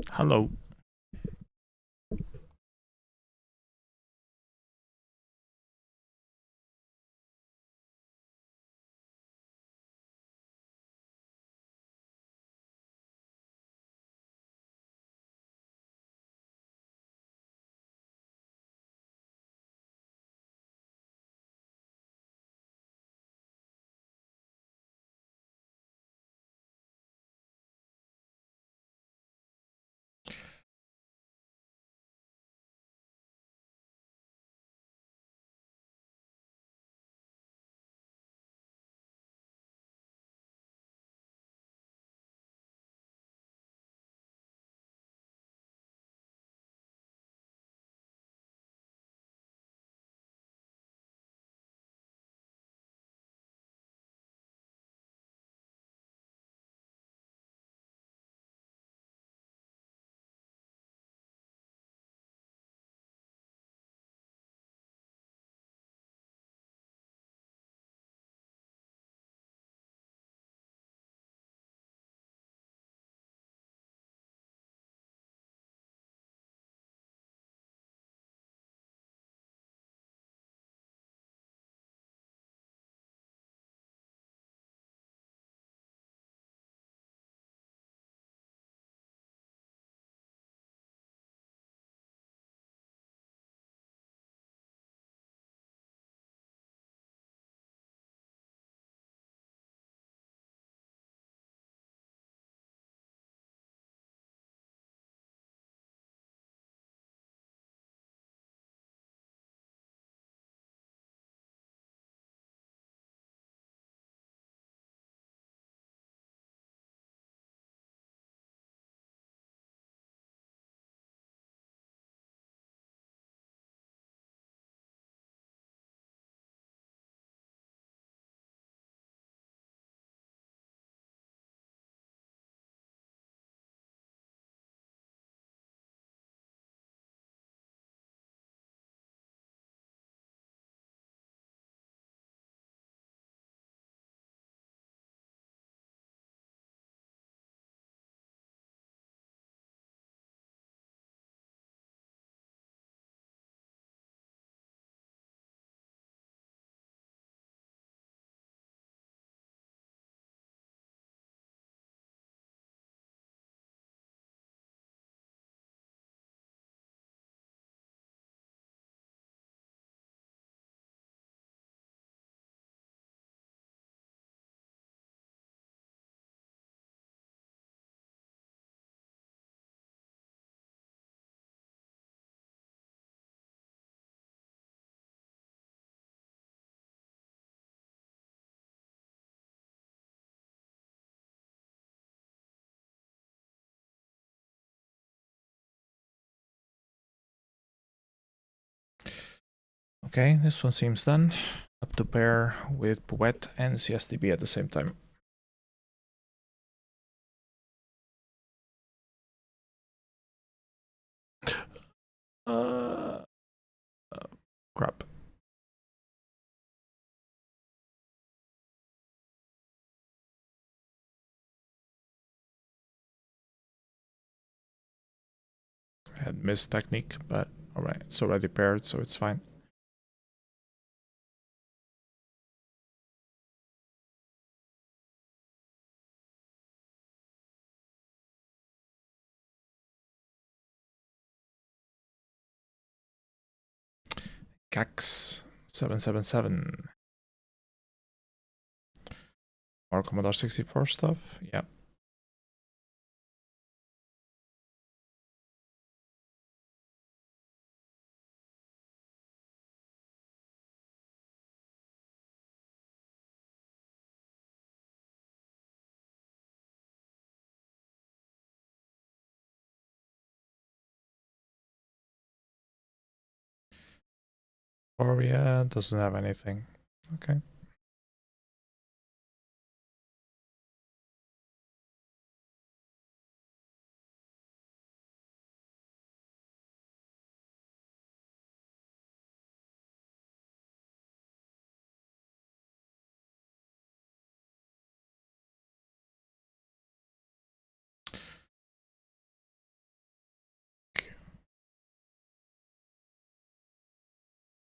Hello. Okay, this one seems done. Up to pair with Poet and CSDB at the same time. Uh, Crap. I had missed technique, but alright, it's already paired, so it's fine. Cax 777. More Commodore 64 stuff. Yeah. Korea doesn't have anything. Okay.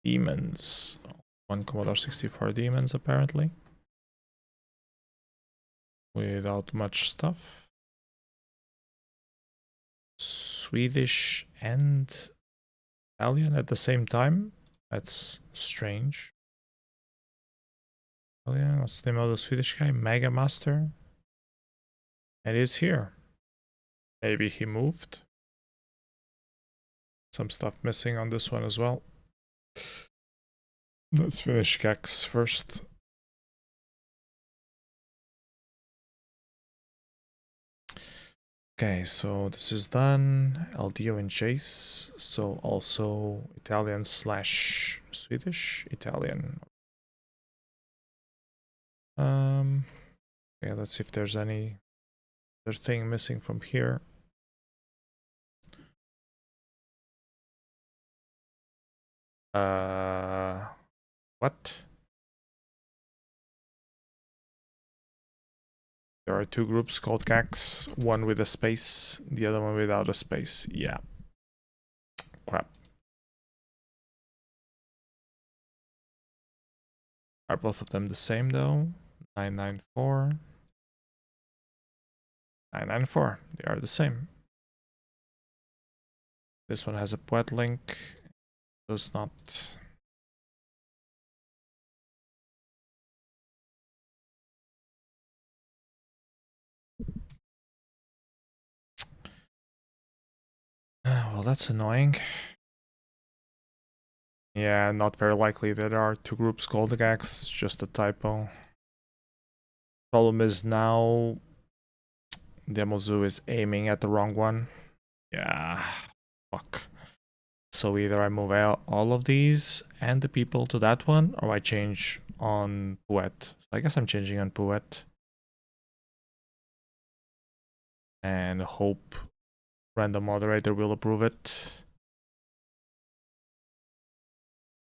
demons. One Commodore 64 demons, apparently. Without much stuff. Swedish and Italian at the same time. That's strange. Italian, what's the name of the Swedish guy? Mega Master. And he's here. Maybe he moved. Some stuff missing on this one as well. Let's finish Gex first. Okay, so this is done. LDO and Chase. So also Italian / Swedish. Italian. Okay, let's see if there's any other thing missing from here. What? There are two groups called GACs, one with a space, the other one without a space. Yeah. Crap. Are both of them the same though? 994. 994. They are the same. This one has a poet link. Does not. Well, that's annoying. Yeah, not very likely that there are two groups called the GACs. It's just a typo. Problem is now Demozoo is aiming at the wrong one. Yeah, fuck. So either I move out all of these and the people to that one, or I change on Poet. So I guess I'm changing on Poet. And hope random moderator will approve it.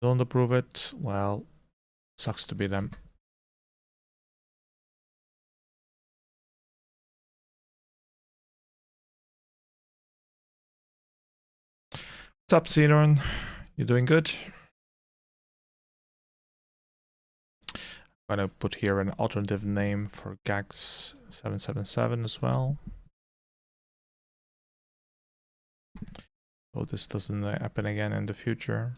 Don't approve it, well, sucks to be them. What's up, Cedarn? You doing good? I'm gonna put here an alternative name for GAX 777 as well. So this doesn't happen again in the future.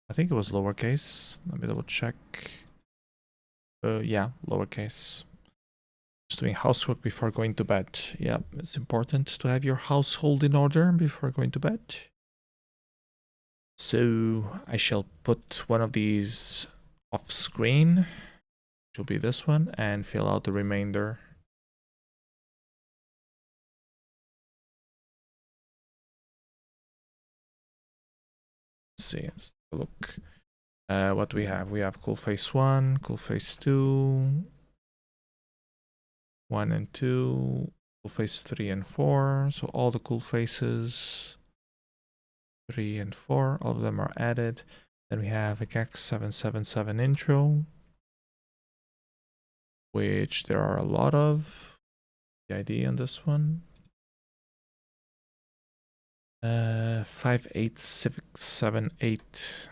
I think it was lowercase. Let me double check. Yeah, lowercase. Just doing housework before going to bed. Yeah, it's important to have your household in order before going to bed. So I shall put one of these off screen, which will be this one, and fill out the remainder. Let's see, let's look. What do we have? We have cool face 1, cool face 2, 1 and 2, cool face 3 and 4. So all the cool faces 3 and 4, all of them are added. Then we have a GAX 777 intro, which there are a lot of. The ID on this one. 5878.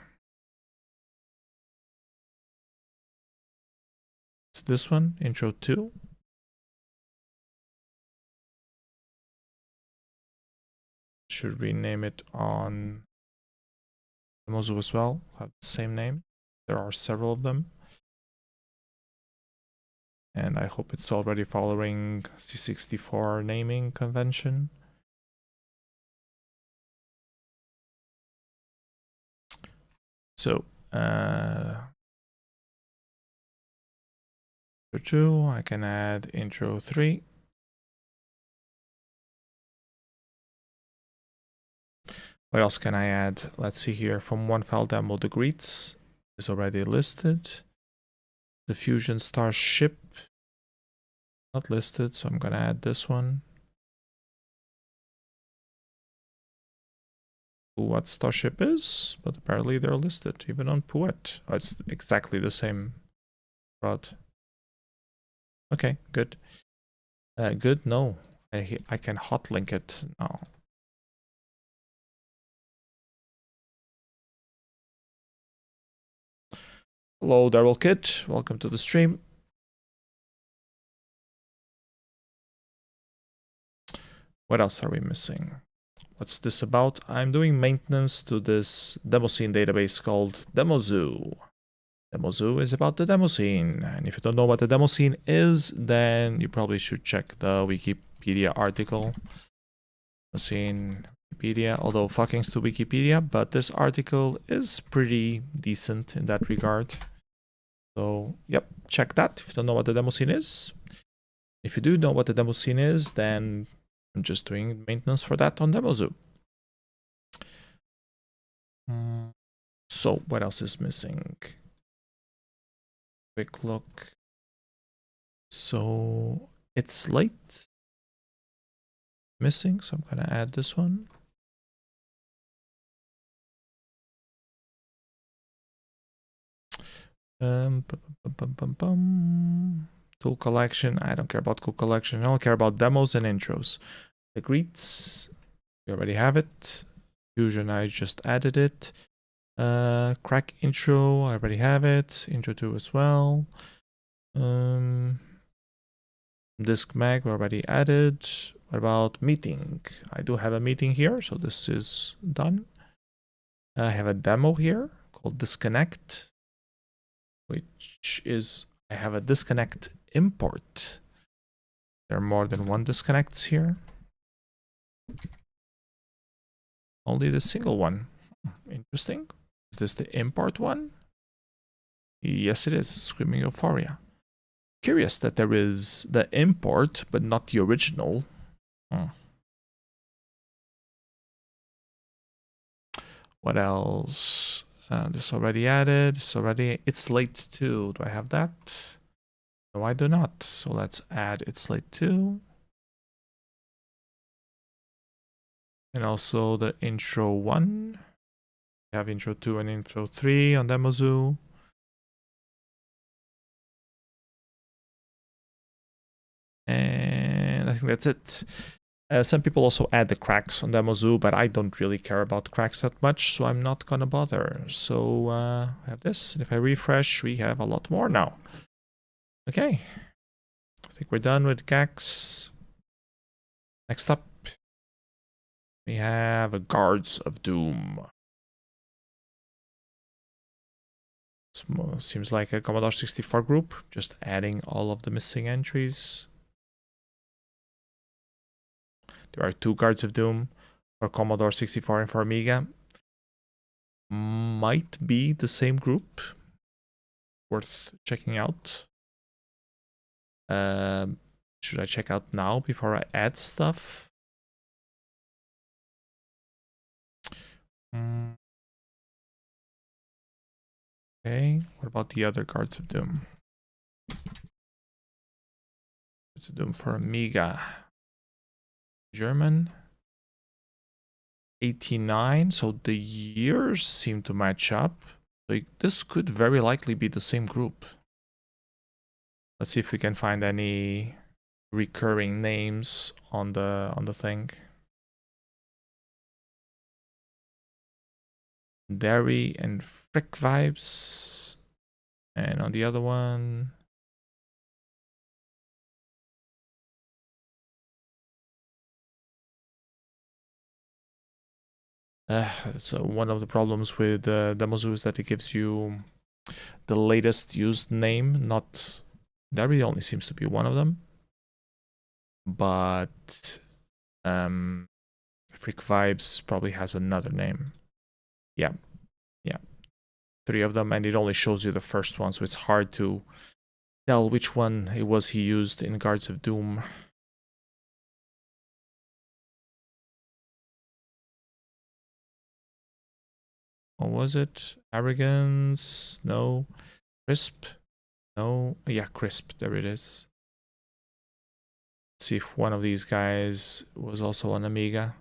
It's this one, intro 2. Should rename it on Demozoo as well. Have the same name. There are several of them. And I hope it's already following C64 naming convention. So, intro 2, I can add intro 3. What else can I add? Let's see here. From one file demo, the greets is already listed. The Fusion Starship, not listed, so I'm gonna add this one. What Starship is, but apparently they're listed even on Poet. Oh, it's exactly the same rod. Okay, good. Good. No, I can hotlink it now. Hello, Daryl Kid. Welcome to the stream. What else are we missing? What's this about? I'm doing maintenance to this demo scene database called Demozoo. Demozoo is about the demo scene. And if you don't know what the demo scene is, then you probably should check the Wikipedia article. Demo scene Wikipedia, although fuckings to Wikipedia, but this article is pretty decent in that regard. So, yep, check that if you don't know what the demo scene is. If you do know what the demo scene is, then I'm just doing maintenance for that on Demozoo. So, what else is missing? Quick look. So, it's late. Missing, so I'm gonna add this one. Tool collection. I don't care about tool collection. I don't care about demos and intros. The greets. We already have it. Fusion, I just added it. Crack intro. I already have it. Intro 2 as well. Disk mag already added. What about meeting? I do have a meeting here, so this is done. I have a demo here called disconnect, which is I have a disconnect import. There are more than one disconnects here. Only the single one. Interesting. Is this the import one? Yes, it is. Screaming Euphoria. Curious that there is the import, but not the original. What else? This already added. It's late too. Do I have that? No, I do not. So let's add it's late too. And also the intro 1. We have intro 2 and intro 3 on Demozoo. And I think that's it. Some people also add the cracks on Demozoo, but I don't really care about cracks that much, so I'm not gonna bother. So I have this, and if I refresh, we have a lot more now. Okay, I think we're done with gags. Next up, we have Guards of Doom. Seems like a Commodore 64 group, just adding all of the missing entries. There are 2 Guards of Doom for Commodore 64 and for Amiga. Might be the same group. Worth checking out. Should I check out now before I add stuff? Okay, what about the other Guards of Doom? Guards of Doom for Amiga. German. 89, so the years seem to match up. So this could very likely be the same group. Let's see if we can find any recurring names on the thing. Derry and Frick Vibes. And on the other one, so one of the problems with Demozoo is that it gives you the latest used name, not Derry only seems to be one of them. But Freak Vibes probably has another name. Yeah. 3 of them, and it only shows you the first one, so it's hard to tell which one it was he used in Guards of Doom. What was it? Arrogance? No. Crisp? No. Yeah, Crisp. There it is. Let's see if one of these guys was also on Amiga.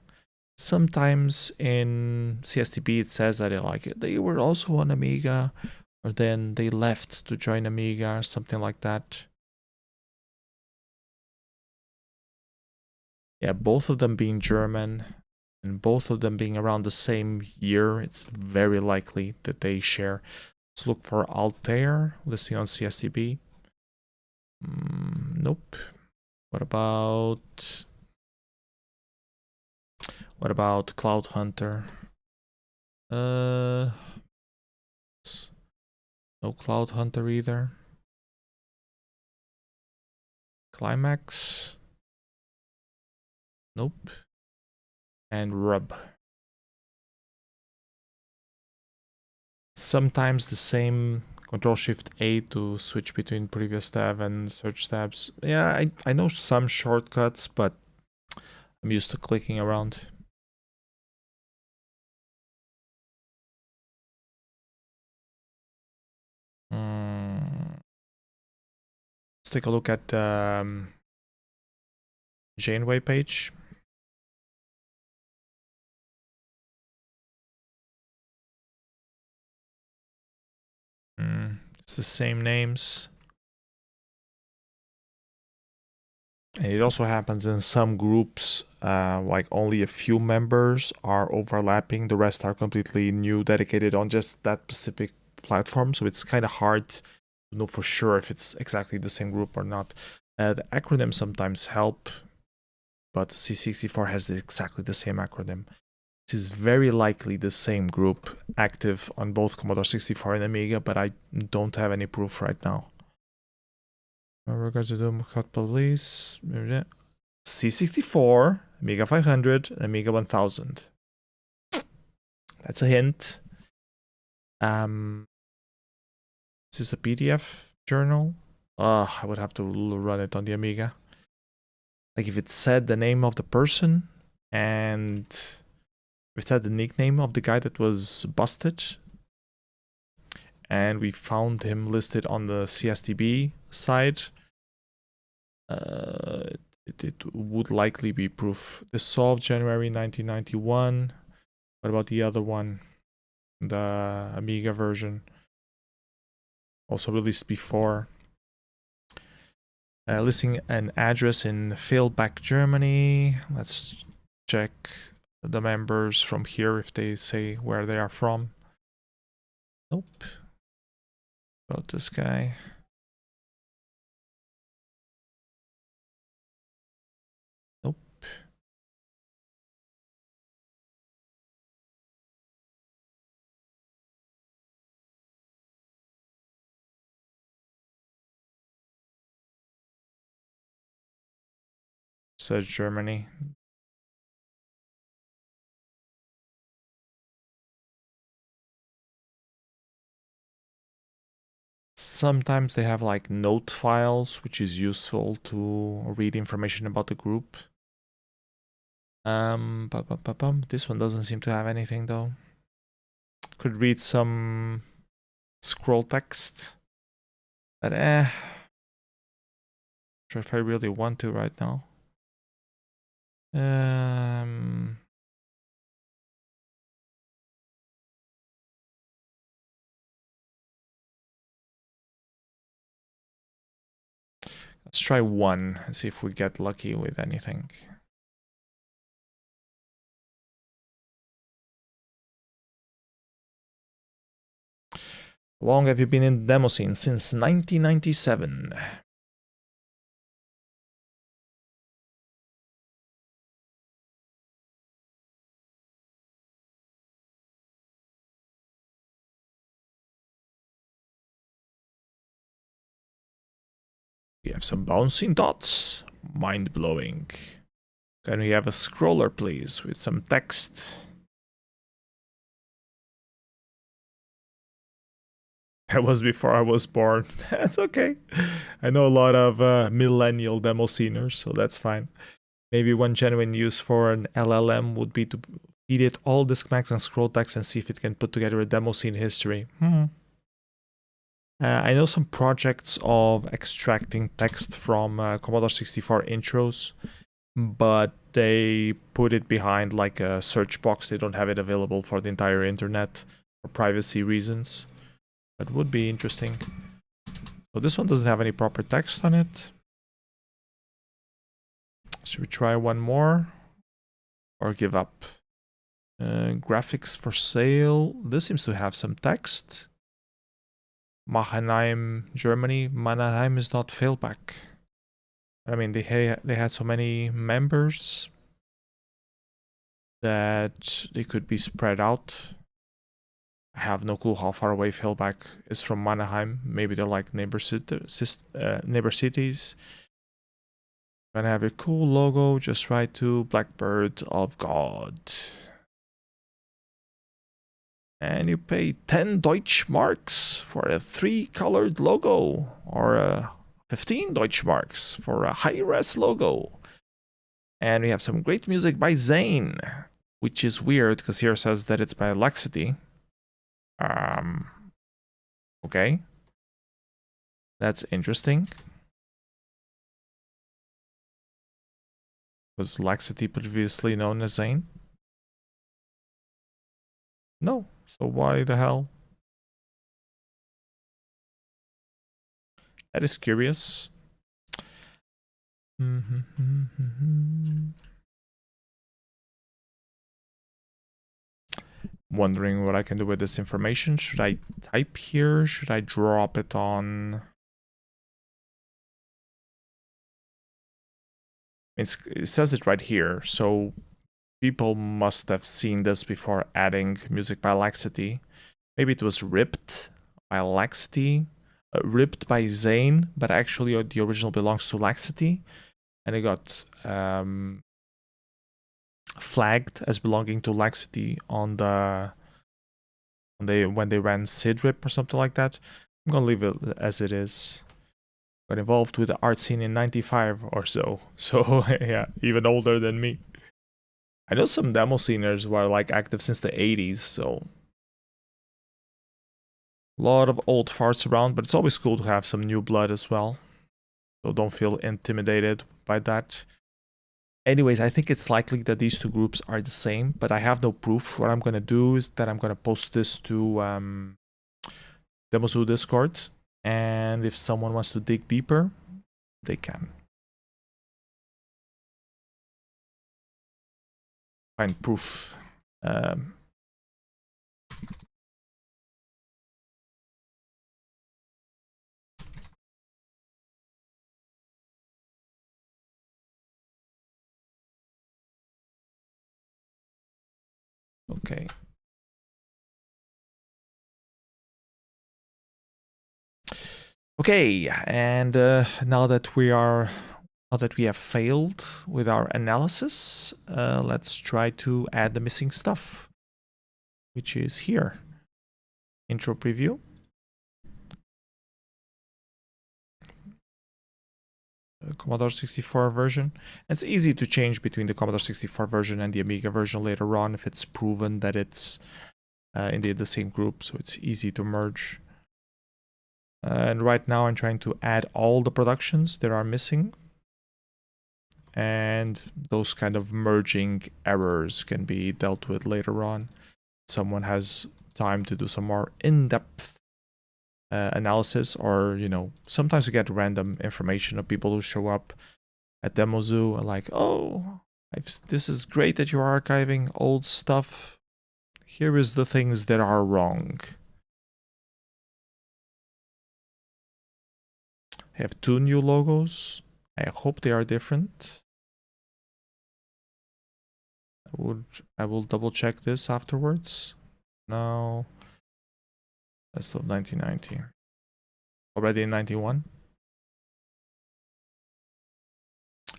Sometimes in CSTB it says that they were also on Amiga, or then they left to join Amiga or something like that. Yeah, both of them being German and both of them being around the same year, it's very likely that they share. Let's look for Altair, listing on CSTB. Nope. What about Cloud Hunter? No Cloud Hunter either. Climax? Nope. And Rub. Sometimes the same Control-Shift-A to switch between previous tab and search tabs. Yeah, I know some shortcuts, but I'm used to clicking around. Let's take a look at Janeway page. It's the same names. And it also happens in some groups, like only a few members are overlapping. The rest are completely new, dedicated on just that specific platform. So it's kind of hard to know for sure if it's exactly the same group or not. The acronyms sometimes help, but C64 has exactly the same acronym. This is very likely the same group active on both Commodore 64 and Amiga, but I don't have any proof right now. Regards to the hot police, C64, Amiga 500, and Amiga 1000. That's a hint. Is this a PDF journal? I would have to run it on the Amiga. Like if it said the name of the person and if it said the nickname of the guy that was busted, and we found him listed on the CSTB side, it would likely be proof. Dissolved January 1991. What about the other one? The Amiga version. Also released before. Listing an address in Fehlbach, Germany. Let's check the members from here if they say where they are from. Nope. About this guy. Nope. Says Germany. Sometimes they have like note files, which is useful to read information about the group. This one doesn't seem to have anything though. Could read some scroll text, but not sure if I really want to right now. Let's try one and see if we get lucky with anything. How long have you been in the demo scene? Since 1997. We have some bouncing dots. Mind-blowing. Can we have a scroller, please, with some text? That was before I was born. That's okay. I know a lot of millennial demo sceners, so that's fine. Maybe one genuine use for an LLM would be to feed it all disk max and scroll text and see if it can put together a demo scene history. I know some projects of extracting text from Commodore 64 intros, but they put it behind like a search box. They don't have it available for the entire internet for privacy reasons. That would be interesting. So this one doesn't have any proper text on it. Should we try one more? Or give up? Graphics for sale. This seems to have some text. Mannheim, Germany. Mannheim is not failback. I mean, they had so many members that they could be spread out. I have no clue how far away failback is from Mannheim. Maybe they're like neighbor cities. Gonna have a cool logo. Just write to Blackbird of God. And you pay 10 Deutschmarks for a 3-colored logo, or 15 Deutschmarks for a high-res logo. And we have some great music by Zane, which is weird because here it says that it's by Laxity. Okay. That's interesting. Was Laxity previously known as Zane? No. So why the hell? That is curious. Wondering what I can do with this information. Should I type here? Should I drop it on? It says it right here, so people must have seen this before adding music by Laxity. Maybe it was ripped by Laxity, ripped by Zane, but actually the original belongs to Laxity, and it got flagged as belonging to Laxity on when they ran Sidrip or something like that. I'm gonna leave it as it is. Got involved with the art scene in 95 or so. So yeah, even older than me. I know some demo sceners were like active since the 80s, so a lot of old farts around, but it's always cool to have some new blood as well. So don't feel intimidated by that. Anyways, I think it's likely that these two groups are the same, but I have no proof. What I'm gonna do is that I'm gonna post this to Demozoo Discord, and if someone wants to dig deeper, they can. Find proof. Okay. Okay, and now that we have failed with our analysis, let's try to add the missing stuff, which is here. Intro preview. Commodore 64 version. It's easy to change between the Commodore 64 version and the Amiga version later on if it's proven that it's indeed the same group, so it's easy to merge. And right now I'm trying to add all the productions that are missing. And those kind of merging errors can be dealt with later on. Someone has time to do some more in-depth analysis, or, you know, sometimes we get random information of people who show up at Demozoo and like, oh, this is great that you're archiving old stuff. Here is the things that are wrong. I have 2 new logos. I hope they are different. I will double check this afterwards. No. That's of 1990. Already in 91.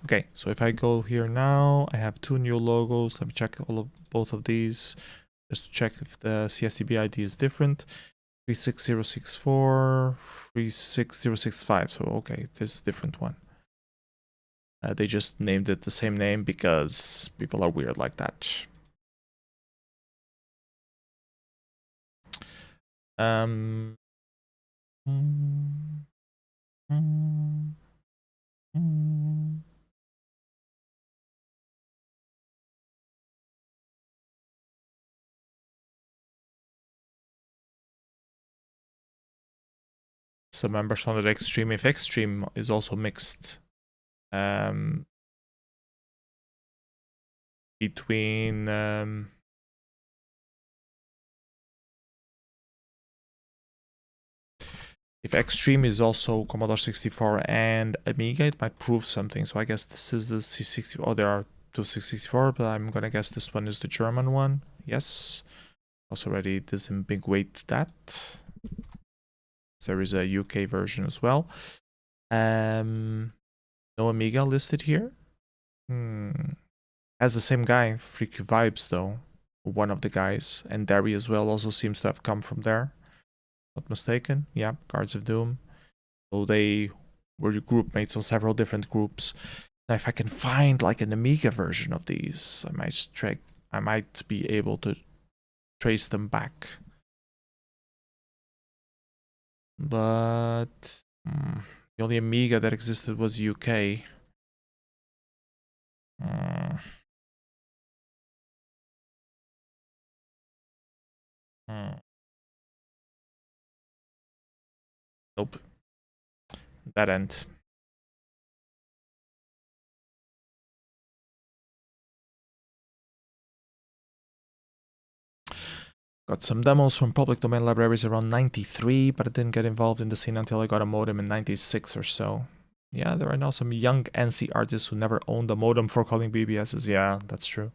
Okay, so if I go here now, I have 2 new logos. Let me check both of these just to check if the CSCB ID is different. 36064, 36065. So okay, this is a different one. They just named it the same name because people are weird like that. Some members on the Extreme, if Extreme is also mixed between If Extreme is also Commodore 64 and Amiga, it might prove something. So I guess this is the C64. Oh, there are two 64, but I'm gonna guess this one is the German one. Yes. Also already disambiguate that. There is a UK version as well. No Amiga listed here. Has the same guy, Freaky Vibes though. One of the guys. And Derry as well also seems to have come from there. Not mistaken. Yeah, Guards of Doom. So they were group mates on several different groups. Now if I can find like an Amiga version of these, I might be able to trace them back. But the only Amiga that existed was UK. Nope. That end. Got some demos from public domain libraries around 93, but I didn't get involved in the scene until I got a modem in 96 or so. Yeah, there are now some young NC artists who never owned a modem for calling BBSs. Yeah, that's true.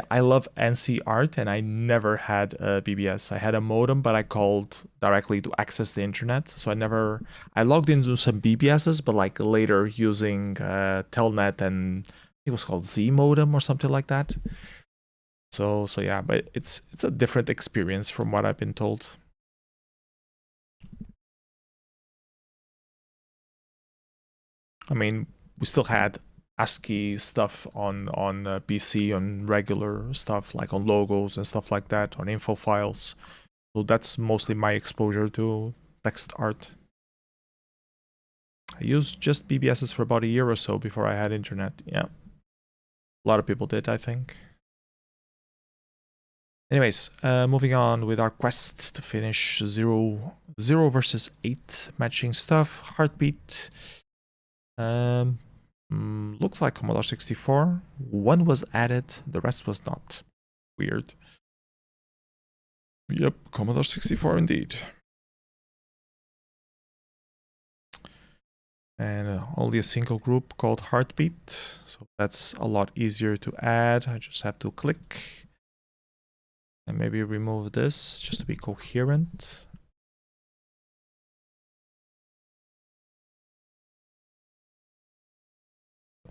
I love NC art and I never had a BBS. I had a modem, but I called directly to access the internet. So I logged into some BBSs, but like later using Telnet and it was called Z modem or something like that. So yeah, but it's a different experience from what I've been told. I mean, we still had ASCII stuff on PC, on regular stuff like on logos and stuff like that, on info files. So that's mostly my exposure to text art. I used just BBSs for about a year or so before I had internet. Yeah, a lot of people did, I think. Anyways, moving on with our quest to finish 0 versus 8 matching stuff. Heartbeat. Looks like Commodore 64. One was added, the rest was not. Weird. Yep, Commodore 64 indeed. And only a single group called Heartbeat. So that's a lot easier to add. I just have to click. And maybe remove this just to be coherent.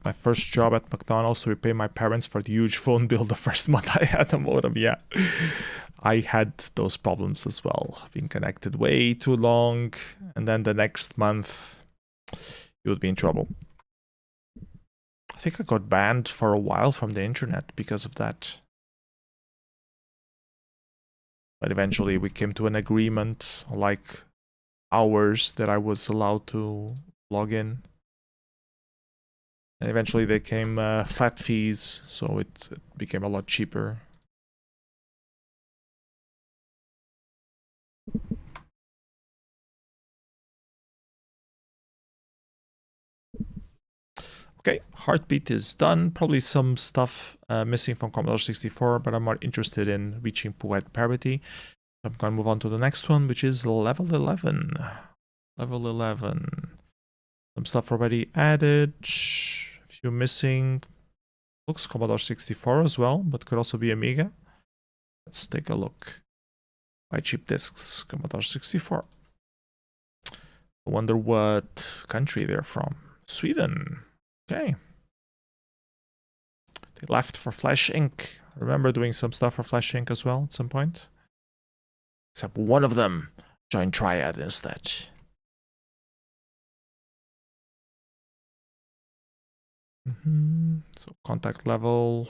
My first job at McDonald's to repay my parents for the huge phone bill the first month I had a modem. Yeah, I had those problems as well. Being connected way too long, and then the next month you would be in trouble. I think I got banned for a while from the internet because of that. But eventually we came to an agreement, like hours that I was allowed to log in. And eventually they came flat fees, so it became a lot cheaper. Okay, Heartbeat is done. Probably some stuff missing from Commodore 64, but I'm more interested in reaching poet parity. I'm going to move on to the next one, which is level 11. Level 11. Some stuff already added. A few missing. Looks Commodore 64 as well, but could also be Amiga. Let's take a look. Buy cheap discs, Commodore 64. I wonder what country they're from. Sweden. Okay. They left for Flash Inc. Remember doing some stuff for Flash Inc. as well at some point? Except one of them joined Triad instead. So contact level.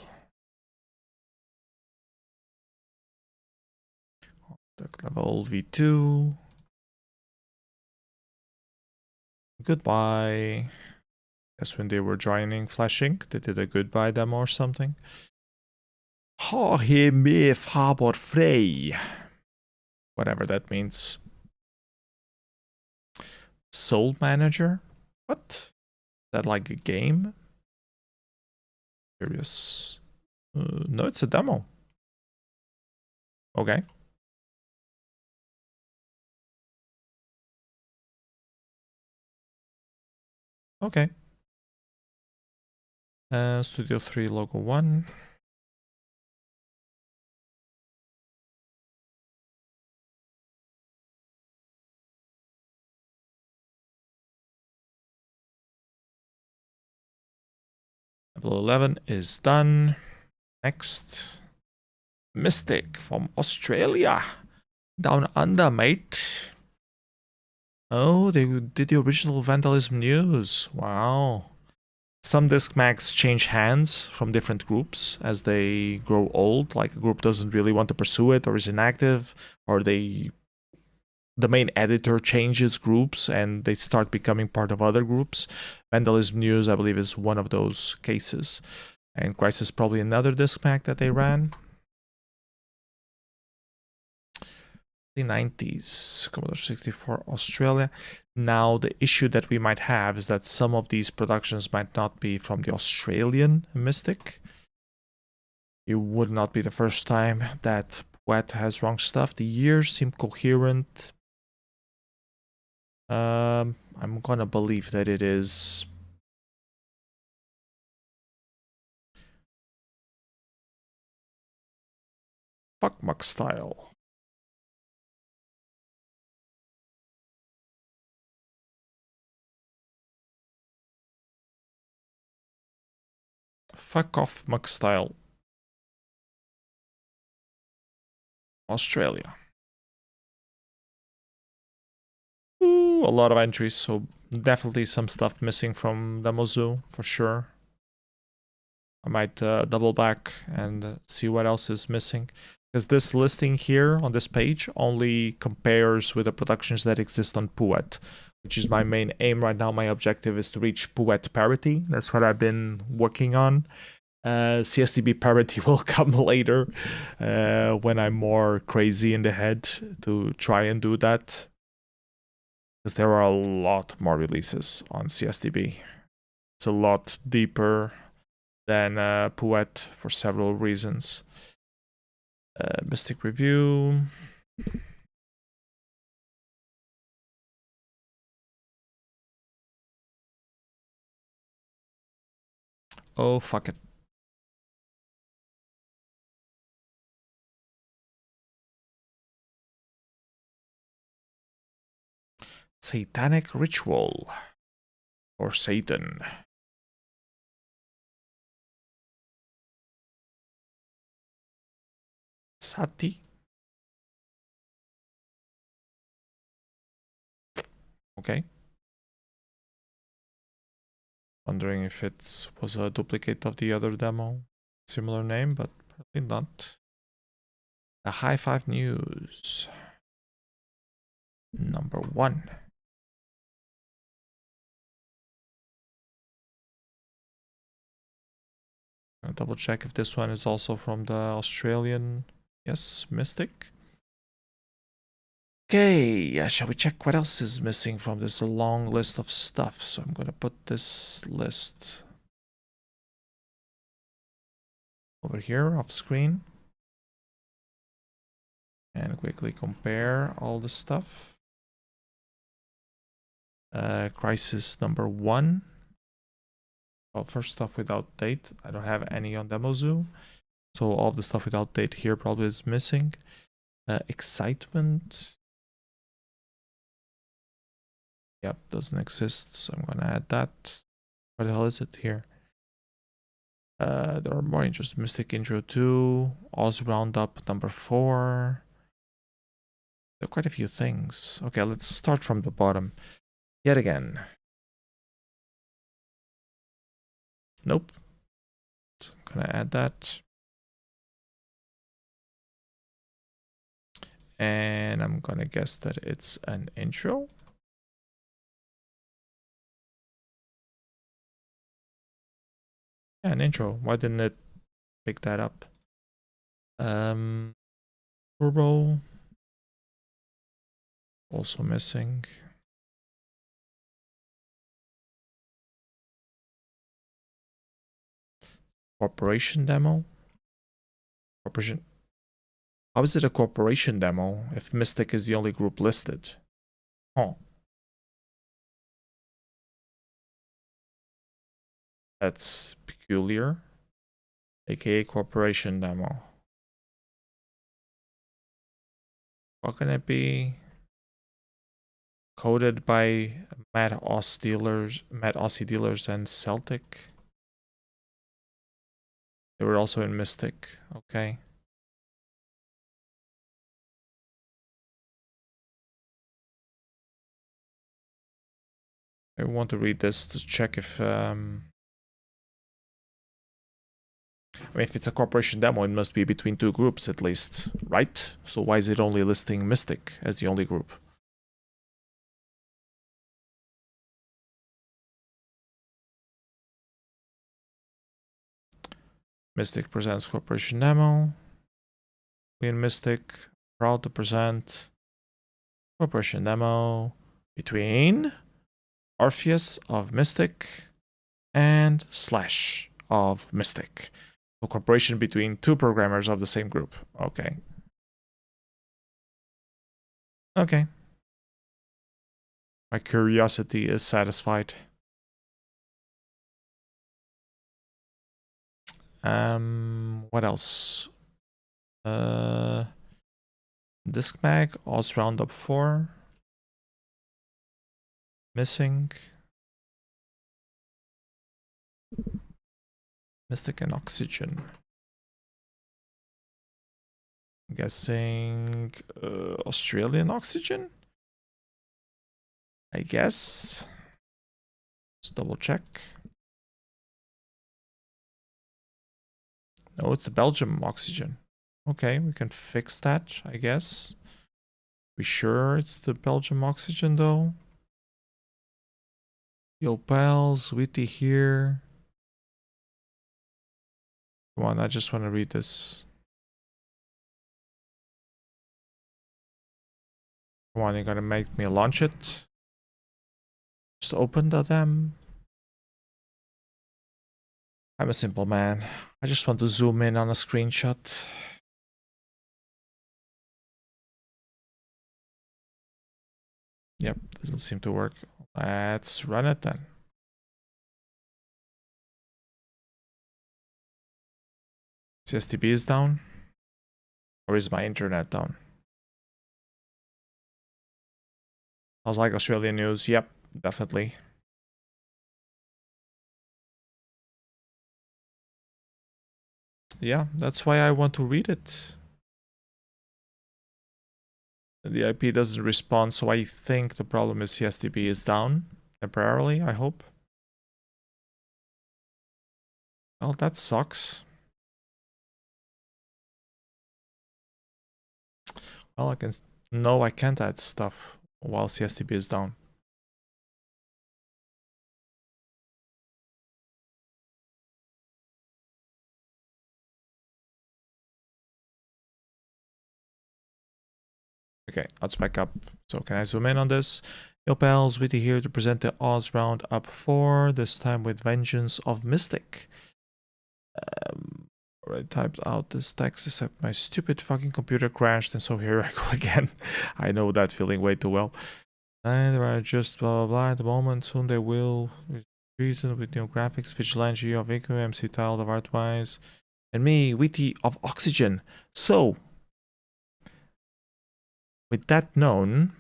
Contact level V2. Goodbye. Guess when they were joining Flash Inc., they did a goodbye demo or something. Ha he me fabor frey. Whatever that means. Soul Manager? What? Is that like a game? Curious. No, it's a demo. Okay. Okay. Studio 3 logo 1. Level 11 is done. Next. Mystic from Australia. Down under, mate. Oh, they did the original Vandalism news. Wow. Some disc mags change hands from different groups as they grow old. Like a group doesn't really want to pursue it or is inactive, or the main editor changes groups and they start becoming part of other groups. Vandalism news, I believe, is one of those cases. And Crisis probably another disc mag that they ran. The 90s, Commodore 64 Australia. Now, the issue that we might have is that some of these productions might not be from the Australian Mystic. It would not be the first time that Poet has wrong stuff. The years seem coherent. I'm gonna believe that it is. Fuck Muck style. Fuck off Muck style. Australia. Ooh, a lot of entries, so definitely some stuff missing from Demozoo for sure. I might double back and see what else is missing. Because this listing here on this page only compares with the productions that exist on Puet, which is my main aim right now. My objective is to reach Puet parity. That's what I've been working on. CSTB parity will come later when I'm more crazy in the head to try and do that. Because there are a lot more releases on CSTB. It's a lot deeper than Puet for several reasons. Mystic Review. Oh, fuck it. Satanic Ritual. Or Satan. Sati. Okay. Wondering if it was a duplicate of the other demo. Similar name, but probably not. The High Five News. Number 1. I'll double check if this one is also from the Australian. Yes, Mystic. Okay, shall we check what else is missing from this long list of stuff? So I'm gonna put this list over here off screen and quickly compare all the stuff. Crisis number 1. Well, first stuff without date. I don't have any on Demozoo, so all the stuff without date here probably is missing. Excitement. Yep, doesn't exist, so I'm gonna add that. Where the hell is it here? There are more interesting. Mystic Intro 2, Oz Roundup number 4. There are quite a few things. Okay, let's start from the bottom. Yet again. Nope. So I'm gonna add that. And I'm gonna guess that it's an intro. Yeah, an intro. Why didn't it pick that up? Turbo. Also missing. Corporation demo. Corporation. How is it a corporation demo if Mystic is the only group listed? Oh. That's peculiar. AKA corporation demo. What can it be? Coded by Mad Aussie Dealers and Celtic. They were also in Mystic. Okay. I want to read this to check if I mean, if it's a corporation demo, it must be between two groups at least, right? So why is it only listing Mystic as the only group? Mystic presents corporation demo. We in Mystic proud to present corporation demo between Orpheus of Mystic and Slash of Mystic. So cooperation between two programmers of the same group. Okay. Okay. My curiosity is satisfied. What else? Disc mag, Oz Roundup 4. Missing. Mystic and Oxygen. I'm guessing Australian Oxygen? I guess. Let's double check. No, it's a Belgium Oxygen. Okay, we can fix that, I guess. We sure it's the Belgium Oxygen though? Yo pals, witty here. Come on, I just want to read this. Come on, you're gonna make me launch it. Just open the damn. I'm a simple man. I just want to zoom in on a screenshot. Yep, doesn't seem to work. Let's run it then. CSTB is down? Or is my internet down? Sounds like Australian news. Yep, definitely. Yeah, that's why I want to read it. The IP doesn't respond, so I think the problem is CSTB is down temporarily, I hope. Well, that sucks. Well, I can... No, I can't add stuff while CSTB is down. Okay, let's back up. So can I zoom in on this? Yo pals, Witty here to present the Oz Roundup 4, this time with Vengeance of Mystic. Already typed out this text, except my stupid fucking computer crashed, and so here I go again. I know that feeling way too well. And there are just blah blah blah at the moment. Soon they will reason with new graphics, Vigilante of Iku, MC Tiled of Artwise, and me, Witty of Oxygen. So, with that known,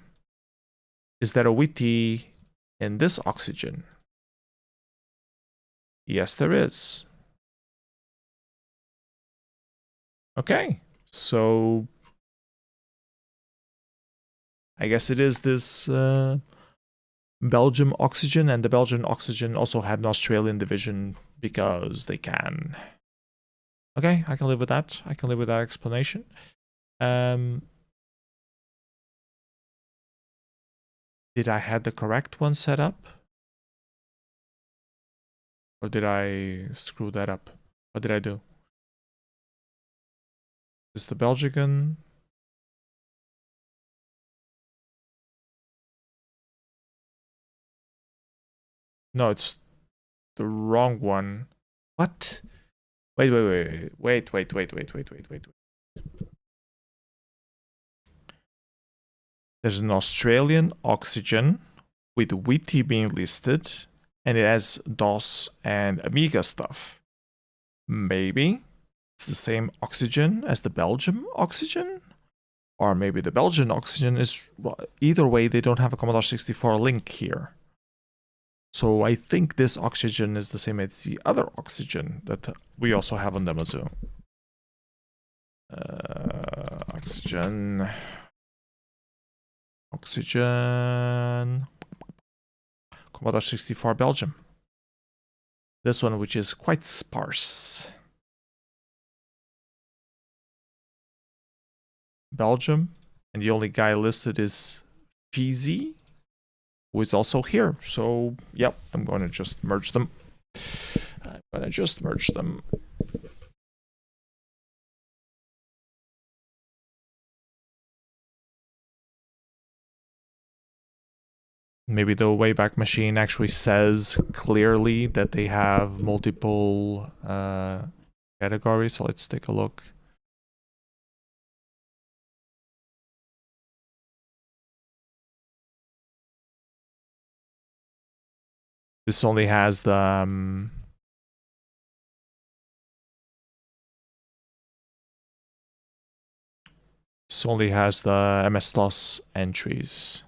is there a Witty in this Oxygen? Yes, there is. Okay, so I guess it is this Belgium Oxygen, and the Belgian Oxygen also had an Australian division because they can. Okay, I can live with that. I can live with that explanation. Did I have the correct one set up? Or did I screw that up? What did I do? Is the Belgian? No, it's the wrong one. What? Wait. There's an Australian Oxygen with Witty being listed, and it has DOS and Amiga stuff. Maybe it's the same oxygen as the Belgium oxygen? Or maybe the Belgian oxygen is... Well, either way, they don't have a Commodore 64 link here. So I think this oxygen is the same as the other oxygen that we also have on Demozoo. Oxygen. Commodore 64 Belgium. This one, which is quite sparse. Belgium. And the only guy listed is Fizzy, who is also here. So, yep, I'm going to just merge them. Maybe the Wayback Machine actually says clearly that they have multiple categories. So let's take a look. This only has the... this only has the MS-DOS entries.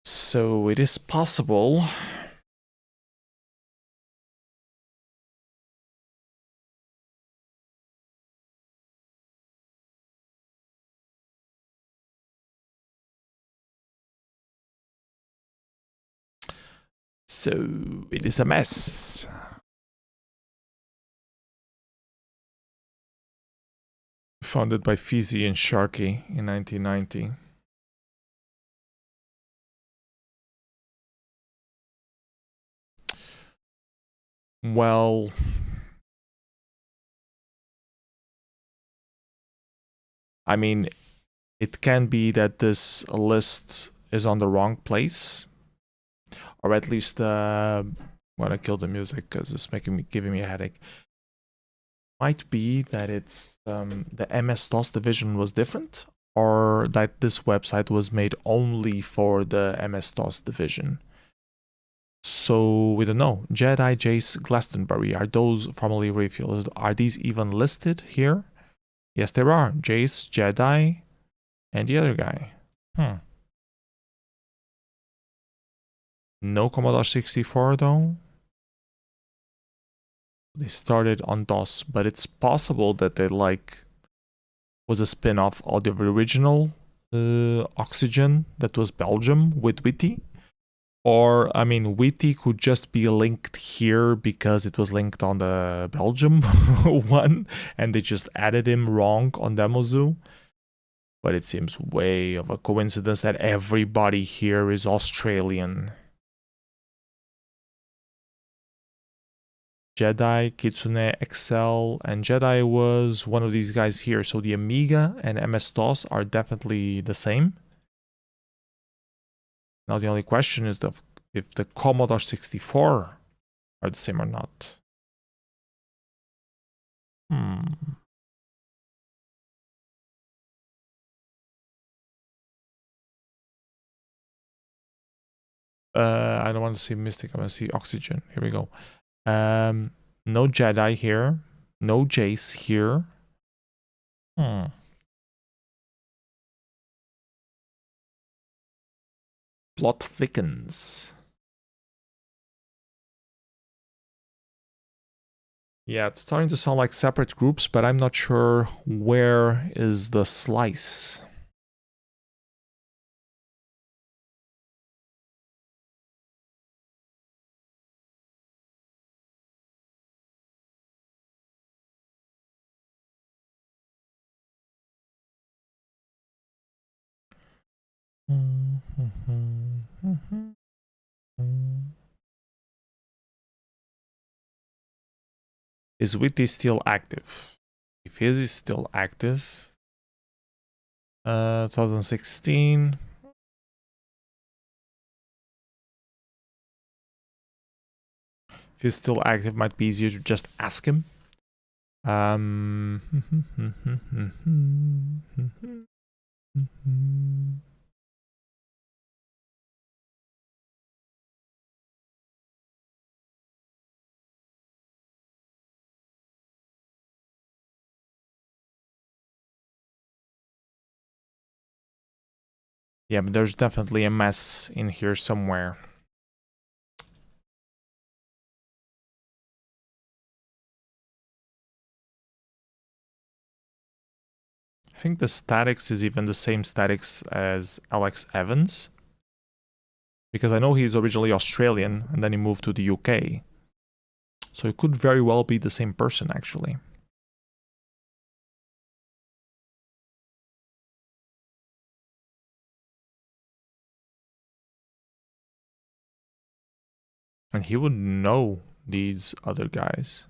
So it is possible. So it is a mess. Founded by Fizzy and Sharky in 1990. Well, I mean, it can be that this list is on the wrong place, or at least I'm gonna kill the music because it's giving me a headache. Might be that it's the MS-DOS division was different, or that this website was made only for the MS-DOS division. So we don't know. Jedi, Jace, Glastonbury, are those formerly refills? Are these even listed here? Yes, there are. Jace, Jedi, and the other guy. No Commodore 64 though. They started on DOS, but it's possible that they was a spin-off of the original Oxygen that was Belgium with Witty. Or, I mean, Witty could just be linked here because it was linked on the Belgium one, and they just added him wrong on Demozoo. But it seems way of a coincidence that everybody here is Australian. Jedi, Kitsune, Excel, and Jedi was one of these guys here. So the Amiga and MS-DOS are definitely the same. Now the only question is if the Commodore 64 are the same or not. I don't want to see Mystic, I want to see Oxygen. Here we go. No Jedi here. No Jace here. Plot thickens. Yeah, it's starting to sound like separate groups, but I'm not sure where is the slice. Is Witty still active? If he is still active, , If he's still active, might be easier to just ask him. Yeah, but there's definitely a mess in here somewhere. I think the statics is even the same statics as Alex Evans. Because I know he's originally Australian and then he moved to the UK. So it could very well be the same person, actually. And he would know these other guys.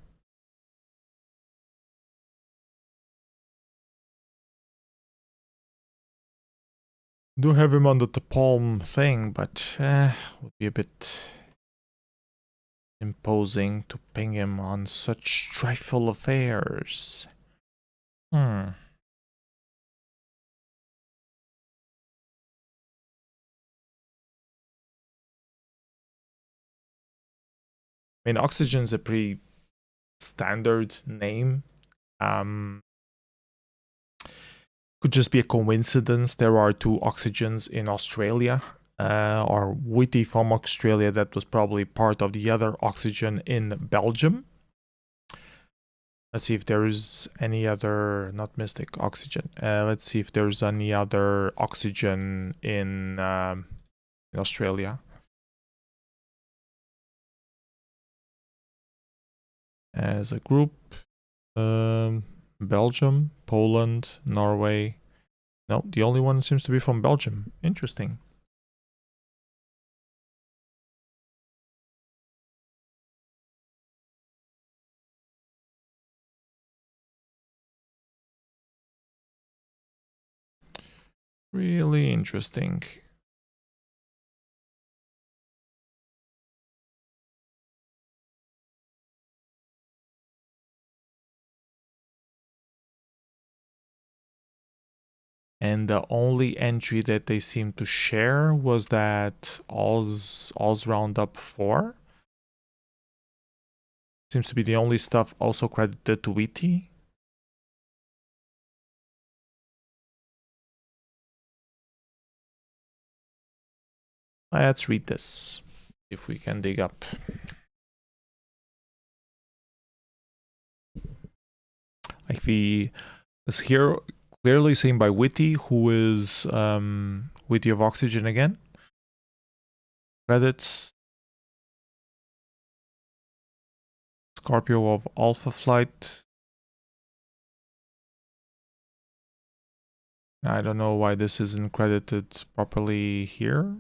Do have him under the palm thing, but would be a bit imposing to ping him on such trifle affairs. I mean, Oxygen's a pretty standard name. Could just be a coincidence. There are 2 Oxygens in Australia. Or Witty from Australia that was probably part of the other Oxygen in Belgium. Let's see if there is any other, not Mystic, Oxygen. Let's see if there's any other Oxygen in Australia. As a group, Belgium, Poland, Norway. No, the only one seems to be from Belgium. Interesting. Really interesting. And the only entry that they seem to share was that all's roundup 4. Seems to be the only stuff also credited to Witty. Let's read this, if we can dig up. Like it's here clearly seen by Witty, who is Witty of Oxygen again. Credits. Scorpio of Alpha Flight. I don't know why this isn't credited properly here.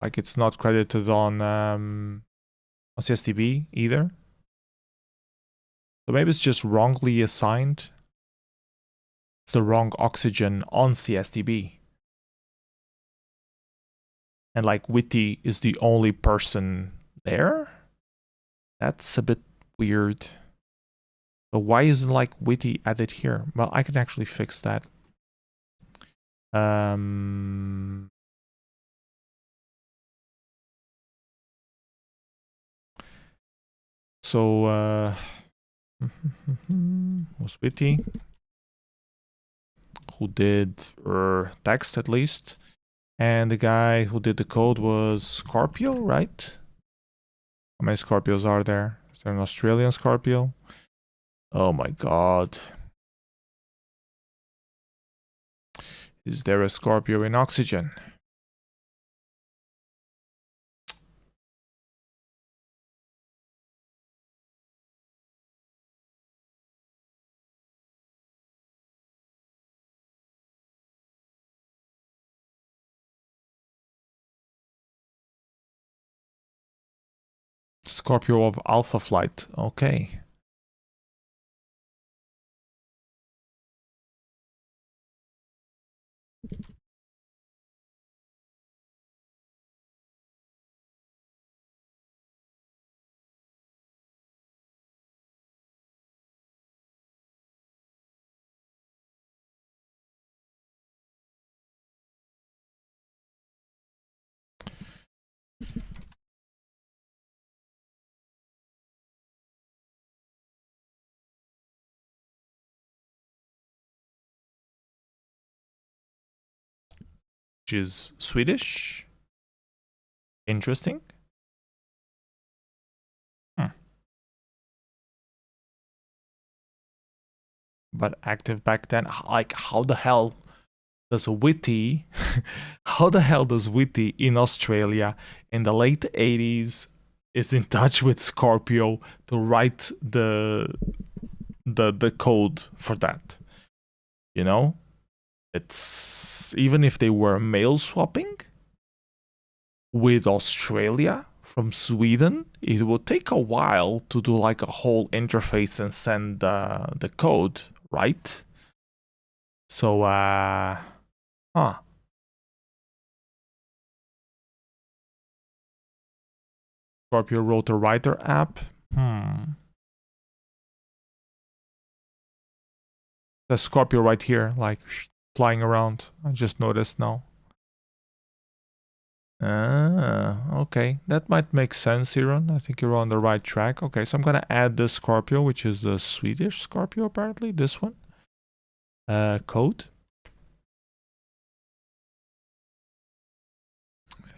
Like it's not credited on CSTB either. So maybe it's just wrongly assigned. It's the wrong Oxygen on CSTB. And like Witty is the only person there? That's a bit weird. But why isn't like Witty added here? Well, I can actually fix that. So was Witty, who did text at least, and the guy who did the code was Scorpio, right? How many Scorpios are there? Is there an Australian Scorpio? Oh my god. Is there a Scorpio in Oxygen? Scorpio of Alpha Flight. Okay. which is Swedish. Interesting. But active back then. Like, how the hell does Witty, how the hell does Witty in Australia in the late 80s is in touch with Scorpio to write the code for that? You know? It's even if they were mail swapping with Australia from Sweden, it would take a while to do like a whole interface and send the code, right? So, Scorpio Rotor Writer app. The Scorpio right here, like flying around. I just noticed now. Okay. That might make sense, Iron. I think you're on the right track. Okay, so I'm gonna add this Scorpio, which is the Swedish Scorpio, apparently. This one. Code.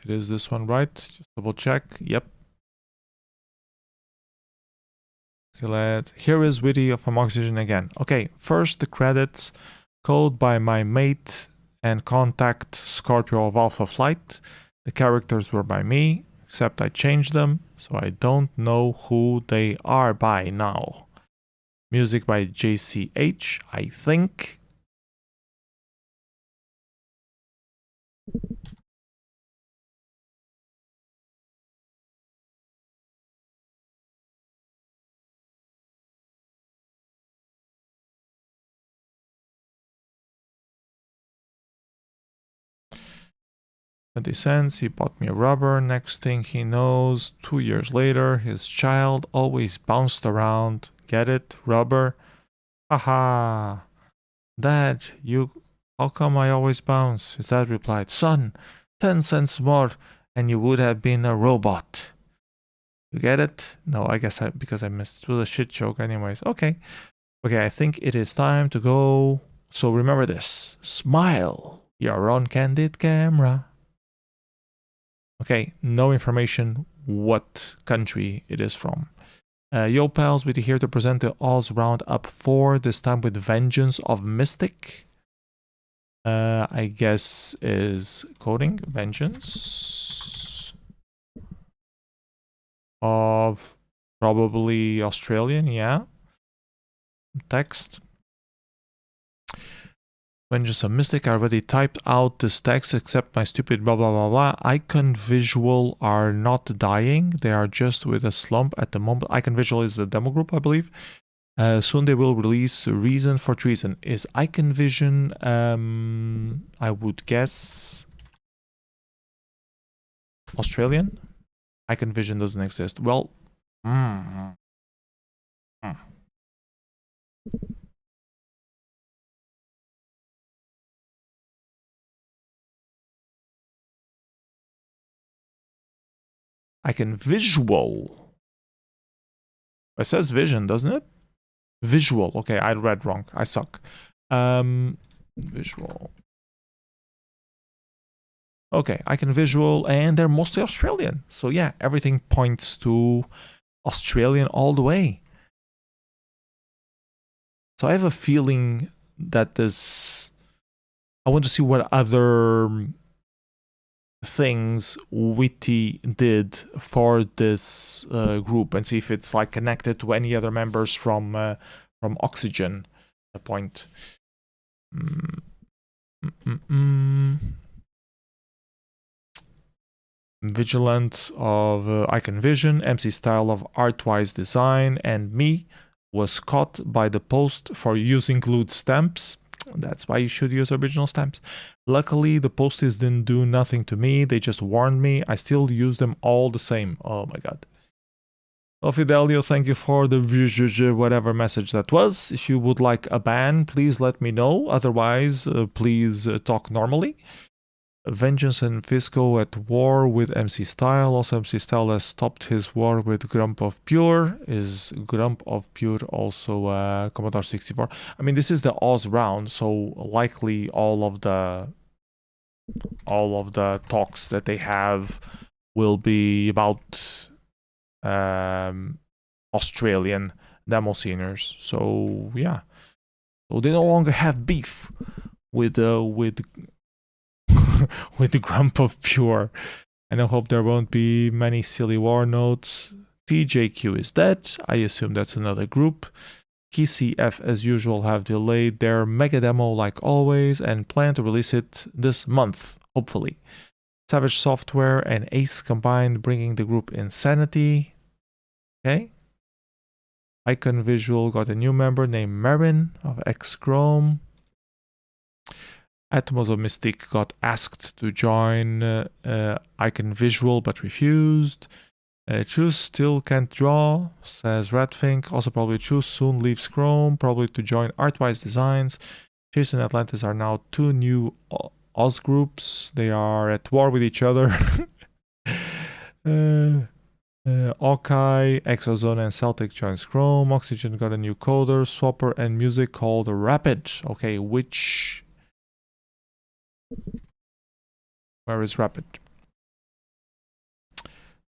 It is this one, right? Just double check. Yep. Okay, here is Witty from Oxygen again. Okay, first the credits. Code by my mate and contact Scorpio of Alpha Flight. The characters were by me, except I changed them, so I don't know who they are by now. Music by JCH, I think. $0.20, he bought me a rubber. Next thing he knows, 2 years later, his child always bounced around. Get it? Rubber? Haha. Dad, how come I always bounce? His dad replied, son, 10 cents more and you would have been a robot. You get it? No, I guess because I missed. It was a shit joke anyways. Okay. Okay, I think it is time to go. So remember this. Smile. You're on candid camera. Okay, no information what country it is from. Yo pals, we're here to present the Oz Roundup 4, this time with Vengeance of Mystic. I guess is coding. Vengeance of probably Australian, yeah. Text. Vengeance of Mystic. I already typed out this text, except my stupid blah blah blah blah. Icon Visual are not dying. They are just with a slump at the moment. Icon Visual is the demo group, I believe. Soon they will release Reason for Treason. Is Icon Vision, I would guess, Australian? Icon Vision doesn't exist. Well, Icon Visual. It says Vision, doesn't it? Visual. Okay, I read wrong. I suck. Visual. Okay, Icon Visual, and they're mostly Australian. So yeah, everything points to Australian all the way. So I have a feeling that this... I want to see what other things Witty did for this group and see if it's like connected to any other members from Oxygen. A point. Vigilant of Icon Vision, MC Style of Artwise Design, and me was caught by the post for using glued stamps. That's why you should use original stamps. Luckily, the posties didn't do nothing to me. They just warned me. I still use them all the same. Oh my god. Well, Fidelio, thank you for the whatever message that was. If you would like a ban, please let me know. Otherwise, please talk normally. Vengeance and Fisco at war with MC Style. Also, MC Style has stopped his war with Grump of Pure. Is Grump of Pure also Commodore 64? I mean, this is the Oz round, so likely all of the all of the talks that they have will be about Australian demo sceners. So yeah, so they no longer have beef with with the Grump of Pure, and I hope there won't be many silly war notes. TJQ is dead. I assume that's another group. KCF, as usual, have delayed their mega demo like always and plan to release it this month, hopefully. Savage Software and Ace combined, bringing the group Insanity. Okay. Icon Visual got a new member named Marin of X-Chrome. Atoms of Mystique got asked to join Icon Visual but refused. Choose still can't draw, says Redfink. Also probably Choose soon leaves Chrome, probably to join Artwise Designs. Chase and Atlantis are now two new Oz groups. They are at war with each other. Okai, Exozone, and Celtic joins Chrome. Oxygen got a new coder, swapper, and music called Rapid. Okay, which... Where is Rapid?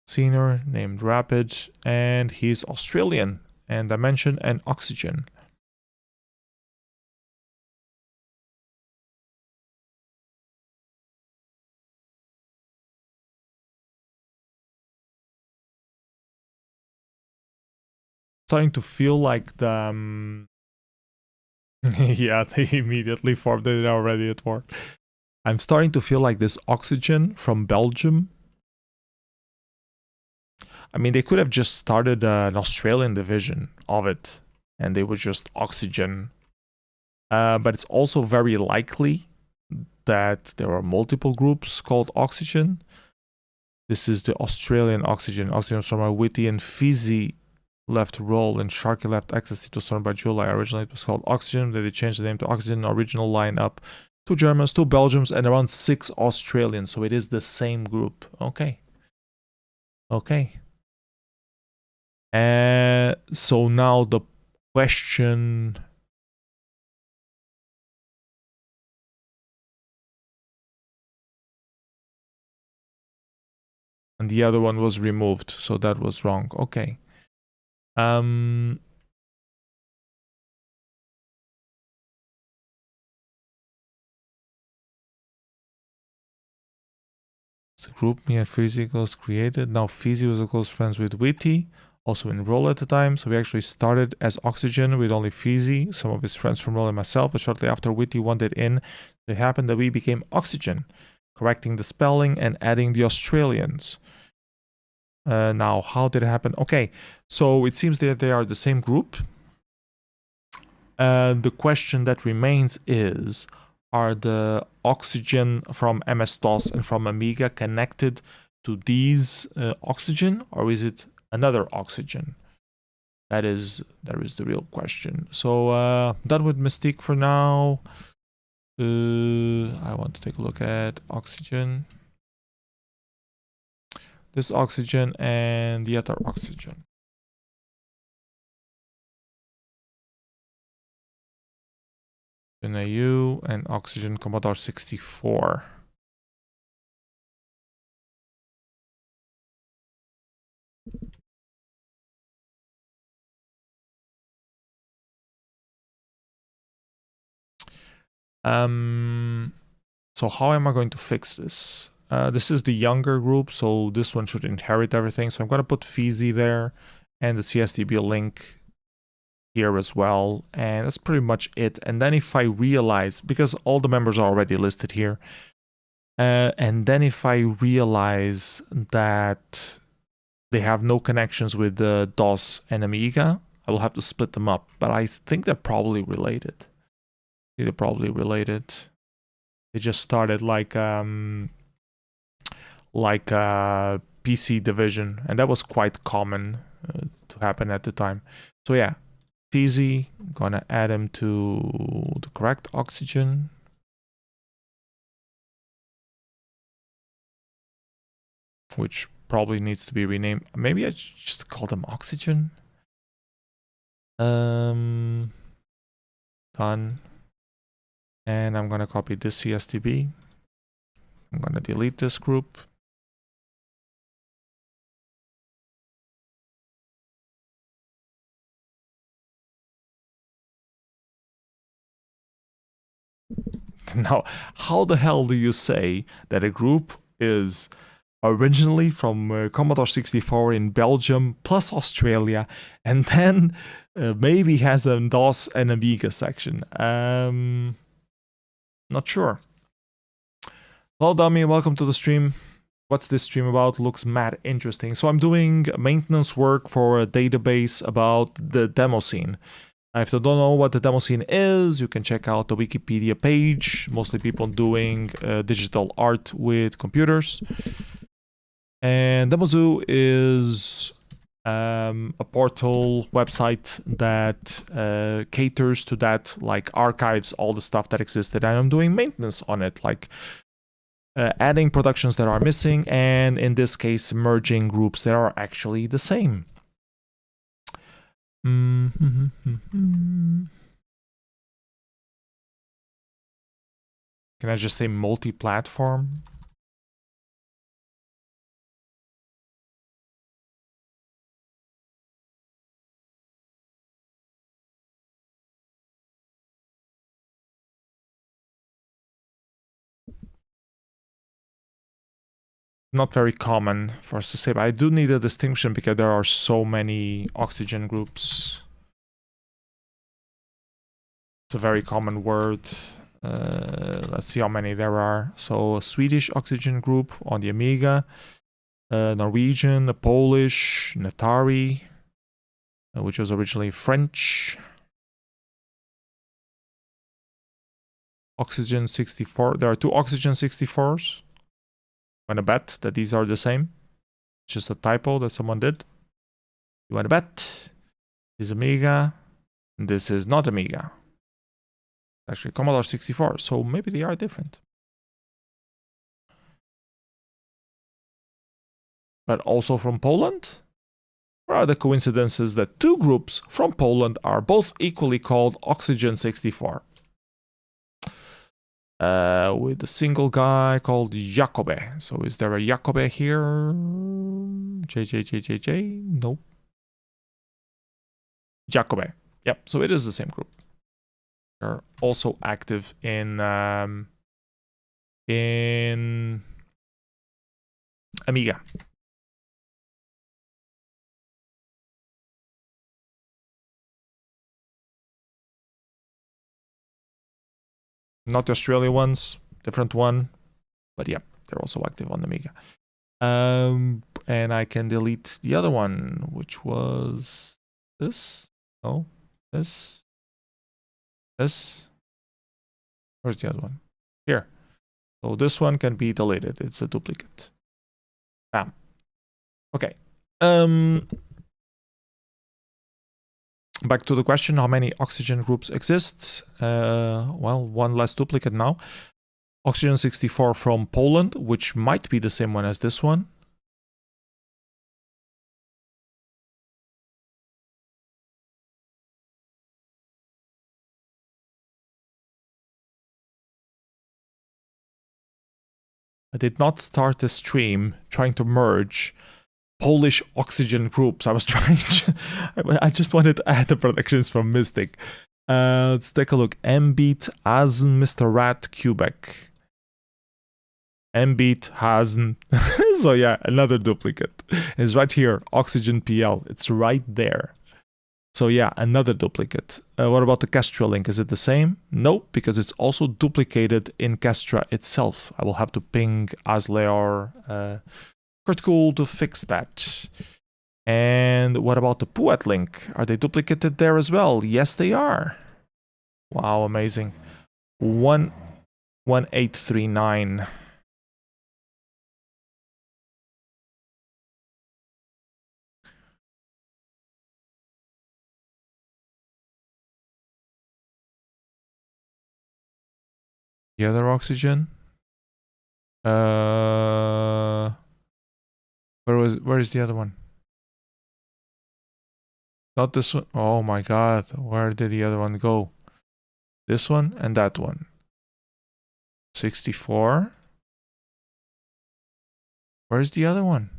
Senior named Rapid, and he's Australian. And Dimension and Oxygen. Starting to feel like the... yeah, they immediately formed it already at war. I'm starting to feel like this Oxygen from Belgium. I mean, they could have just started an Australian division of it, and they would just Oxygen. But it's also very likely that there are multiple groups called Oxygen. This is the Australian Oxygen. Oxygen from a Witty and Fizzy left role and Sharky left access to Storm by July. Originally it was called Oxygen. Then they changed the name to Oxygen. Original lineup: 2 Germans, 2 Belgians, and around 6 Australians. So it is the same group. Okay. Okay. So now the question... And the other one was removed, so that was wrong. Okay. The group me and Fizzy close created. Now Fizzy was close friends with Witty, also in Roll at the time. So we actually started as Oxygen with only Fizzy, some of his friends from Roll and myself. But shortly after Witty wanted in, it happened that we became Oxygen, correcting the spelling and adding the Australians. Now, how did it happen? Okay, so it seems that they are the same group. The question that remains is, are the Oxygen from MS-DOS and from Amiga connected to these Oxygen, or is it another Oxygen? That is the real question. So done with Mystique for now. I want to take a look at Oxygen. This Oxygen and the other Oxygen. NAU and Oxygen Commodore 64. So how am I going to fix this? This is the younger group, so this one should inherit everything. So I'm going to put Fizzy there and the CSDB link here as well. And that's pretty much it. And then if I realize, because all the members are already listed here, and then if I realize that they have no connections with the DOS and Amiga, I will have to split them up. But I think they're probably related. They're probably related. They just started like a PC division, and that was quite common to happen at the time. So yeah, Fizzy, gonna add him to the correct Oxygen. Which probably needs to be renamed. Maybe I just call them Oxygen. Done. And I'm gonna copy this CSTB. I'm gonna delete this group. Now, how the hell do you say that a group is originally from Commodore 64 in Belgium plus Australia, and then maybe has a DOS and Amiga section? Not sure. Well, Dummy, welcome to the stream. What's this stream about? Looks mad interesting. So I'm doing maintenance work for a database about the demo scene. If you don't know what the demo scene is, you can check out the Wikipedia page. Mostly people doing digital art with computers. And Demozoo is a portal website that caters to that, like archives all the stuff that existed. And I'm doing maintenance on it, like adding productions that are missing, and in this case, merging groups that are actually the same. Can I just say multi-platform? Not very common for us to say, but I do need a distinction because there are so many oxygen groups. It's a very common word. Let's see how many there are. So a Swedish oxygen group on the Amiga, Norwegian, a Polish, an Atari, which was originally French. Oxygen 64. There are two Oxygen 64s. I'm gonna bet that these are the same. It's just a typo that someone did. You wanna bet? This is Amiga. And this is not Amiga. Actually, Commodore 64. So maybe they are different. But also from Poland? What are the coincidences that two groups from Poland are both equally called Oxygen 64? With a single guy called Jacobe. So is there a Jacobe here? JJJJJ? Nope. Jacobe. Yep, so it is the same group. They're also active in Amiga. Not the Australian ones, different one. But yeah, they're also active on Amiga. And I can delete the other one, which was this. No, this. Where's the other one? Here. So this one can be deleted. It's a duplicate. Bam. Okay. Back to the question, how many oxygen groups exist? Well, one less duplicate now. Oxygen 64 from Poland, which might be the same one as this one. I did not start the stream trying to merge Polish oxygen groups. I was trying to, I just wanted to add the productions from Mystic. Let's take a look. Mbeat, Hazen, Mr. Rat, Quebec. Mbeat, Hazen. So yeah, another duplicate. It's right here, Oxygen PL. It's right there. So yeah, another duplicate. What about the Kestra link? Is it the same? Nope, because it's also duplicated in Kestra itself. I will have to ping Asleor Kurtcool to fix that. And what about the Puat link? Are they duplicated there as well? Yes, they are. Wow, amazing. 1839. The other oxygen? Where is the other one? Not this one. Oh my god, where did the other one go? This one and that one. 64. Where's the other one?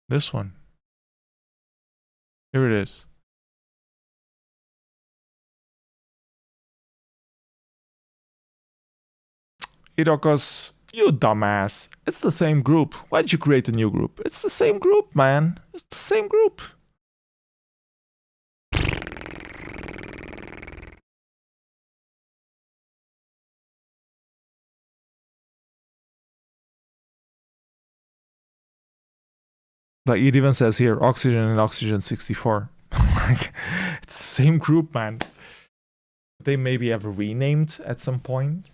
This one. Here it is. Irokos, you dumbass. It's the same group. Why'd you create a new group? It's the same group, man. It's the same group. Like it even says here, oxygen and oxygen 64. Like, it's the same group, man. They maybe have renamed at some point.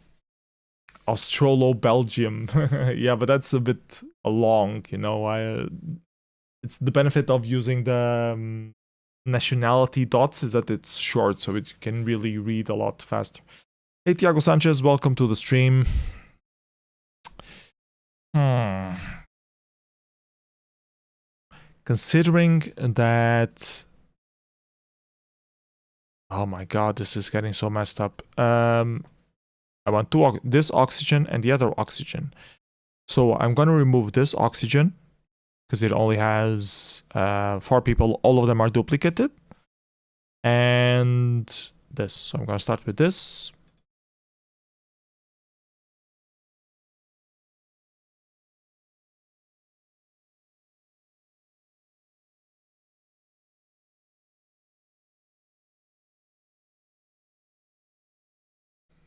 Australo Belgium. Yeah, but that's a bit long, you know. It's the benefit of using the nationality dots is that it's short, so it can really read a lot faster. Hey, Tiago Sanchez, welcome to the stream. Considering that... Oh my god, this is getting so messed up. I want this oxygen and the other oxygen. So I'm going to remove this oxygen because it only has 4 people. All of them are duplicated. And this. So I'm going to start with this.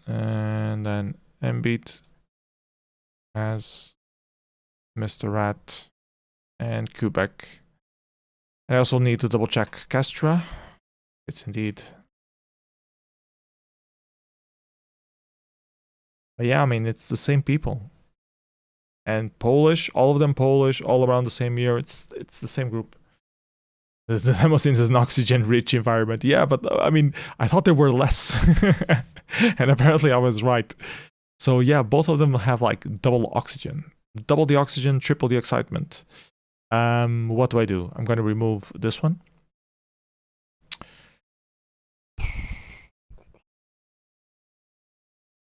And then Mbit has Mr. Rat and Quebec. I also need to double check Castra. It's indeed. But yeah, I mean, it's the same people. And Polish, all of them Polish, all around the same year. It's the same group. The Demosins is an oxygen-rich environment. Yeah, but I mean, I thought there were less. And apparently I was right. So yeah, both of them have like double oxygen. Double the oxygen, triple the excitement. What do I do? I'm going to remove this one.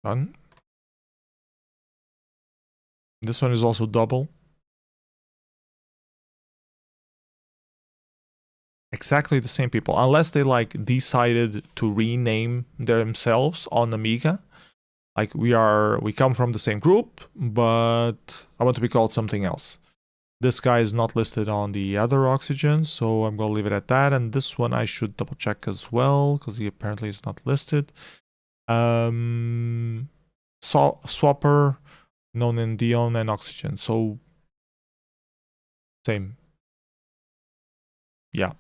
Done. This one is also double. Exactly the same people, unless they like decided to rename themselves on Amiga. Like we come from the same group, but I want to be called something else. This guy is not listed on the other oxygen, so I'm gonna leave it at that. And this one I should double check as well, because he apparently is not listed. Swapper, known in Dion and oxygen. So same. Yeah.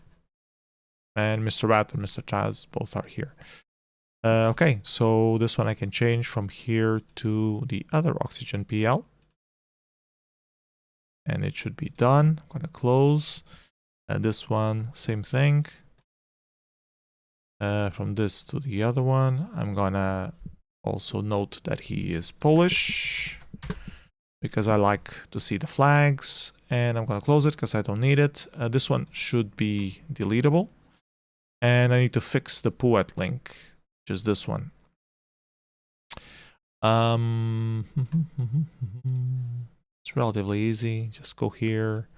And Mr. Rat and Mr. Chaz both are here. Okay, so this one I can change from here to the other oxygen PL. And it should be done. I'm going to close. And this one, same thing. From this to the other one, I'm going to also note that he is Polish because I like to see the flags. And I'm going to close it because I don't need it. This one should be deletable. And I need to fix the Puet link, which is this one. It's relatively easy. Just go here.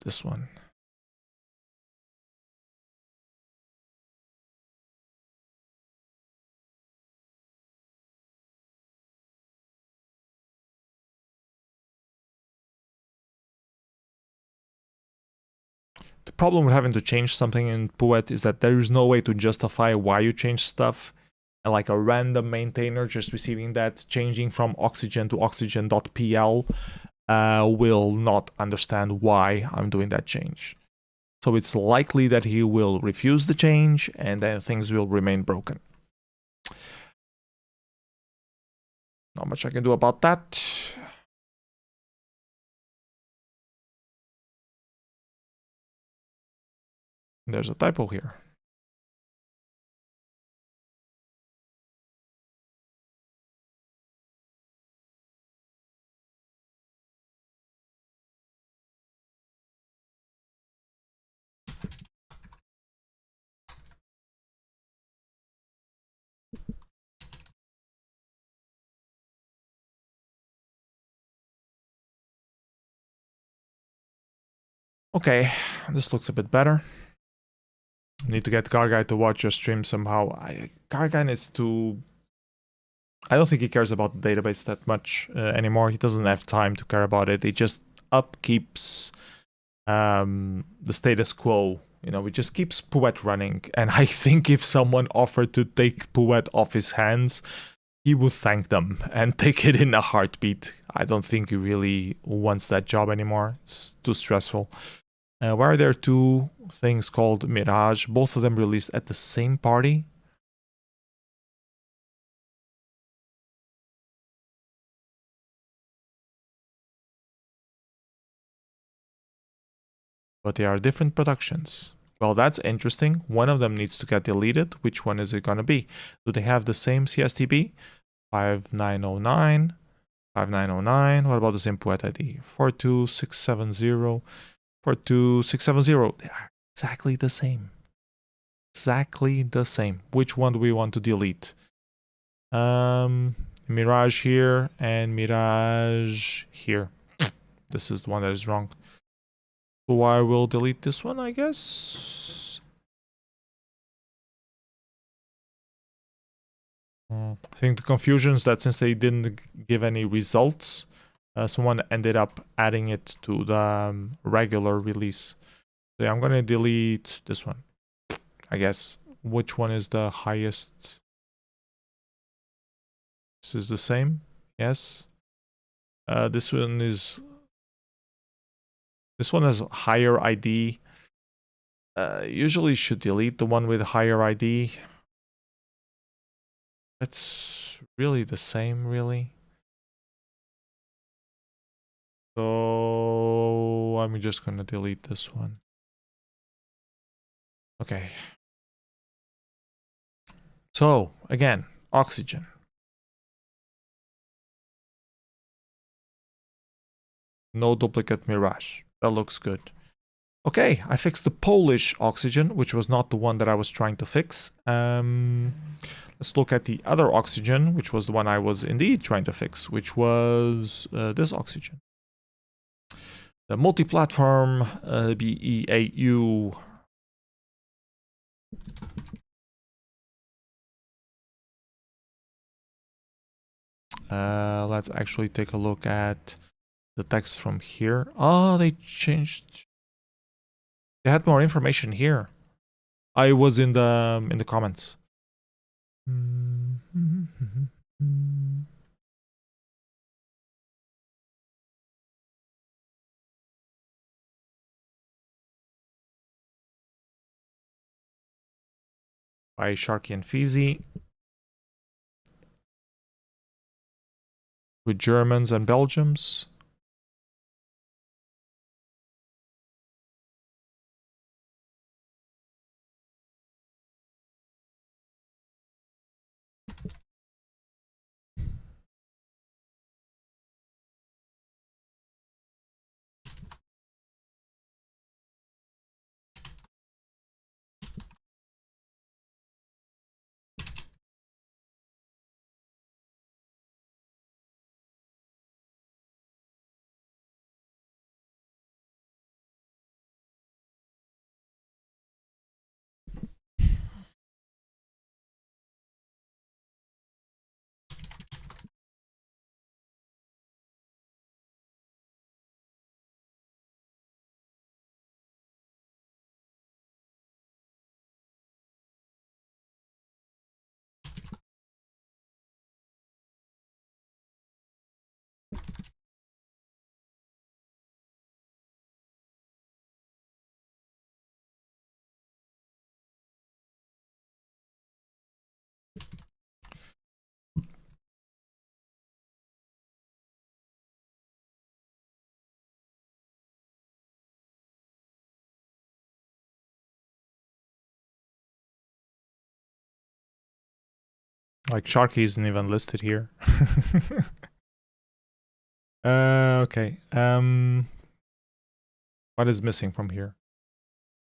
This one. The problem with having to change something in Puet is that there is no way to justify why you change stuff. And like a random maintainer just receiving that, changing from oxygen to oxygen.pl will not understand why I'm doing that change. So it's likely that he will refuse the change and then things will remain broken. Not much I can do about that. There's a typo here. Okay, this looks a bit better. Need to get Garguy to watch your stream somehow. Garguy needs to... I don't think he cares about the database that much anymore. He doesn't have time to care about it. He just upkeeps the status quo. You know, he just keeps Pouet running. And I think if someone offered to take Pouet off his hands, he would thank them and take it in a heartbeat. I don't think he really wants that job anymore. It's too stressful. Why are there two things called Mirage? Both of them released at the same party. But they are different productions. Well, that's interesting. One of them needs to get deleted. Which one is it going to be? Do they have the same CSTB? 5909, 5909. What about the same Pouet ID? 42670, 42670. They are exactly the same. Exactly the same. Which one do we want to delete? Mirage here and Mirage here. This is the one that is wrong. So I will delete this one, I guess. I think the confusion is that since they didn't give any results, someone ended up adding it to the regular release. So yeah, I'm going to delete this one, I guess. Which one is the highest? This is the same. Yes. This one is... This one has higher ID. Usually should delete the one with higher ID. It's really the same, really. So I'm just gonna delete this one. Okay. So again, oxygen. No duplicate Mirage. That looks good. Okay, I fixed the Polish oxygen, which was not the one that I was trying to fix. Let's look at the other oxygen, which was the one I was indeed trying to fix, which was this oxygen. The multi-platform BEAU. Let's actually take a look at the text from here. Oh, they changed. They had more information here. I was in the comments. By Sharky and Feezy. With Germans and Belgians. Like Sharky isn't even listed here. Okay. What is missing from here?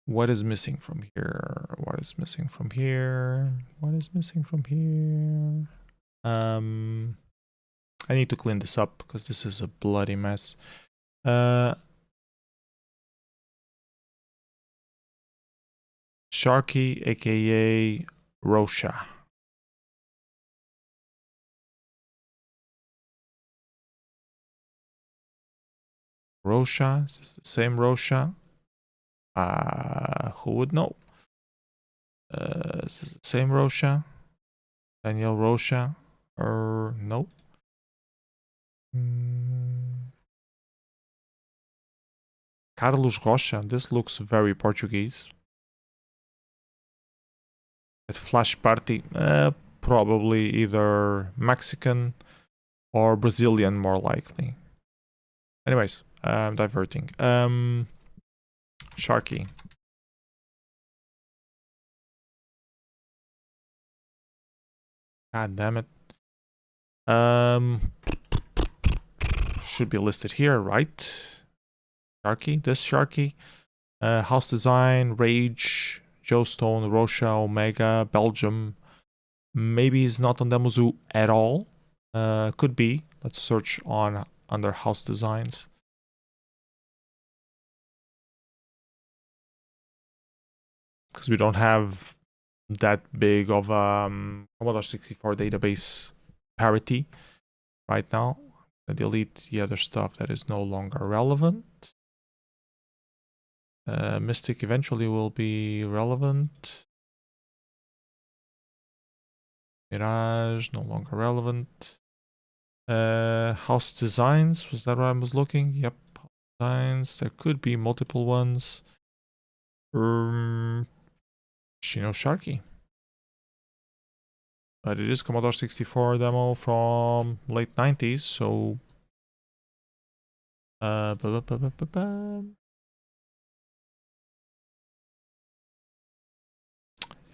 What is missing from here? What is missing from here? What is missing from here? I need to clean this up because this is a bloody mess. Sharky, aka Rosha. Rosha, is this the same Rosha? Who would know? Is this the same Rosha? Daniel Rosha? Or no? Carlos Rocha, this looks very Portuguese. At Flash Party, probably either Mexican or Brazilian, more likely. Anyways, I'm diverting. Sharky. God damn it. Should be listed here, right? Sharky, this Sharky. House Design, Rage, Joe Stone, Rosha, Omega, Belgium. Maybe he's not on Demozoo at all. Could be. Let's search on under House Designs. Because we don't have that big of Commodore 64 database parity right now. I delete the other stuff that is no longer relevant. Mystic eventually will be relevant. Mirage, no longer relevant. House Designs, was that what I was looking? Yep, House Designs. There could be multiple ones. Shino Sharky. But it is Commodore 64 demo from late 90s, so...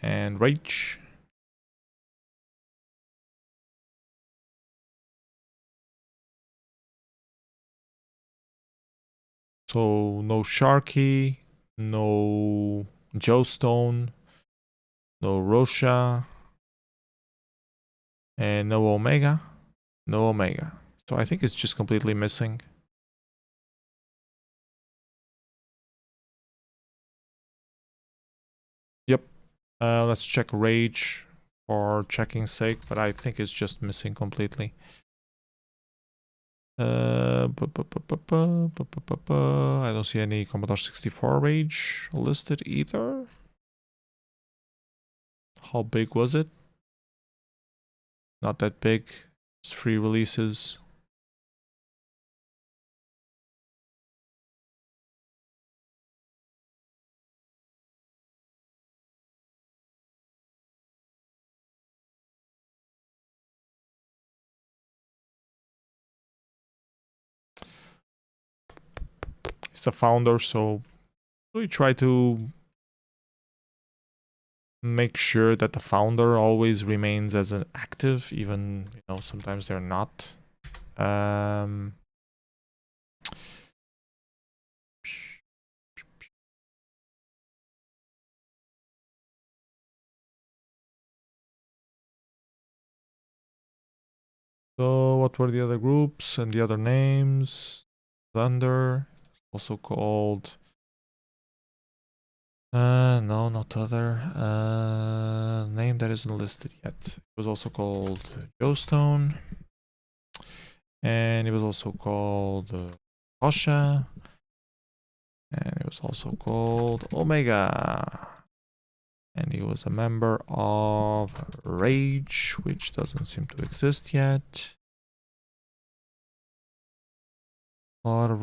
And Rage. So no Sharky, no Joe Stone, no Rosha, and no Omega. No Omega. So I think it's just completely missing. Yep. Let's check Rage for checking's sake, but I think it's just missing completely. I don't see any Commodore 64 Rage listed either. How big was it? Not that big. It's free releases. He's the founder, so we try to make sure that the founder always remains as an active, even sometimes they're not. So what were the other groups and the other names? Thunder, also called no, not other. Name that isn't listed yet. It was also called Joe Stone. And it was also called Osha. And it was also called Omega. And he was a member of Rage, which doesn't seem to exist yet. But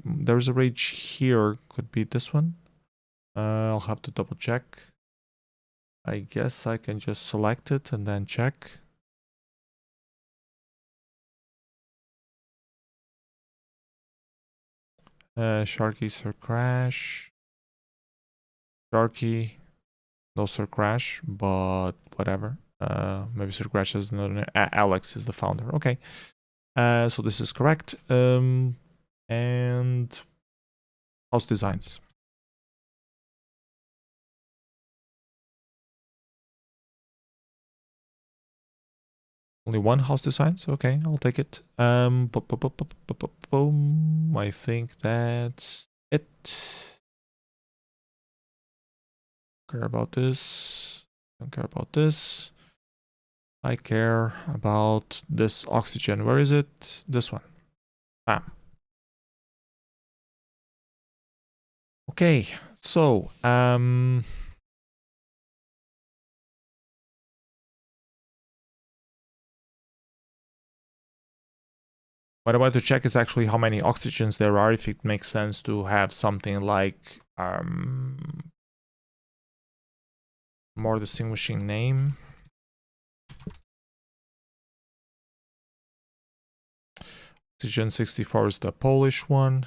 there's a Rage here. Could be this one. I'll have to double check. I guess I can just select it and then check. Sharky Sir Crash. Sharky. No Sir Crash, but whatever. Maybe Sir Crash is another. Alex is the founder. Okay. So this is correct. And House Designs. Only one House Designs? Okay, I'll take it. I think that's it. care about this. Don't care about this. I care about this oxygen. Where is it? This one. Bam. Okay, so what I want to check is actually how many oxygens there are, if it makes sense to have something like more distinguishing name. Oxygen 64 is the Polish one.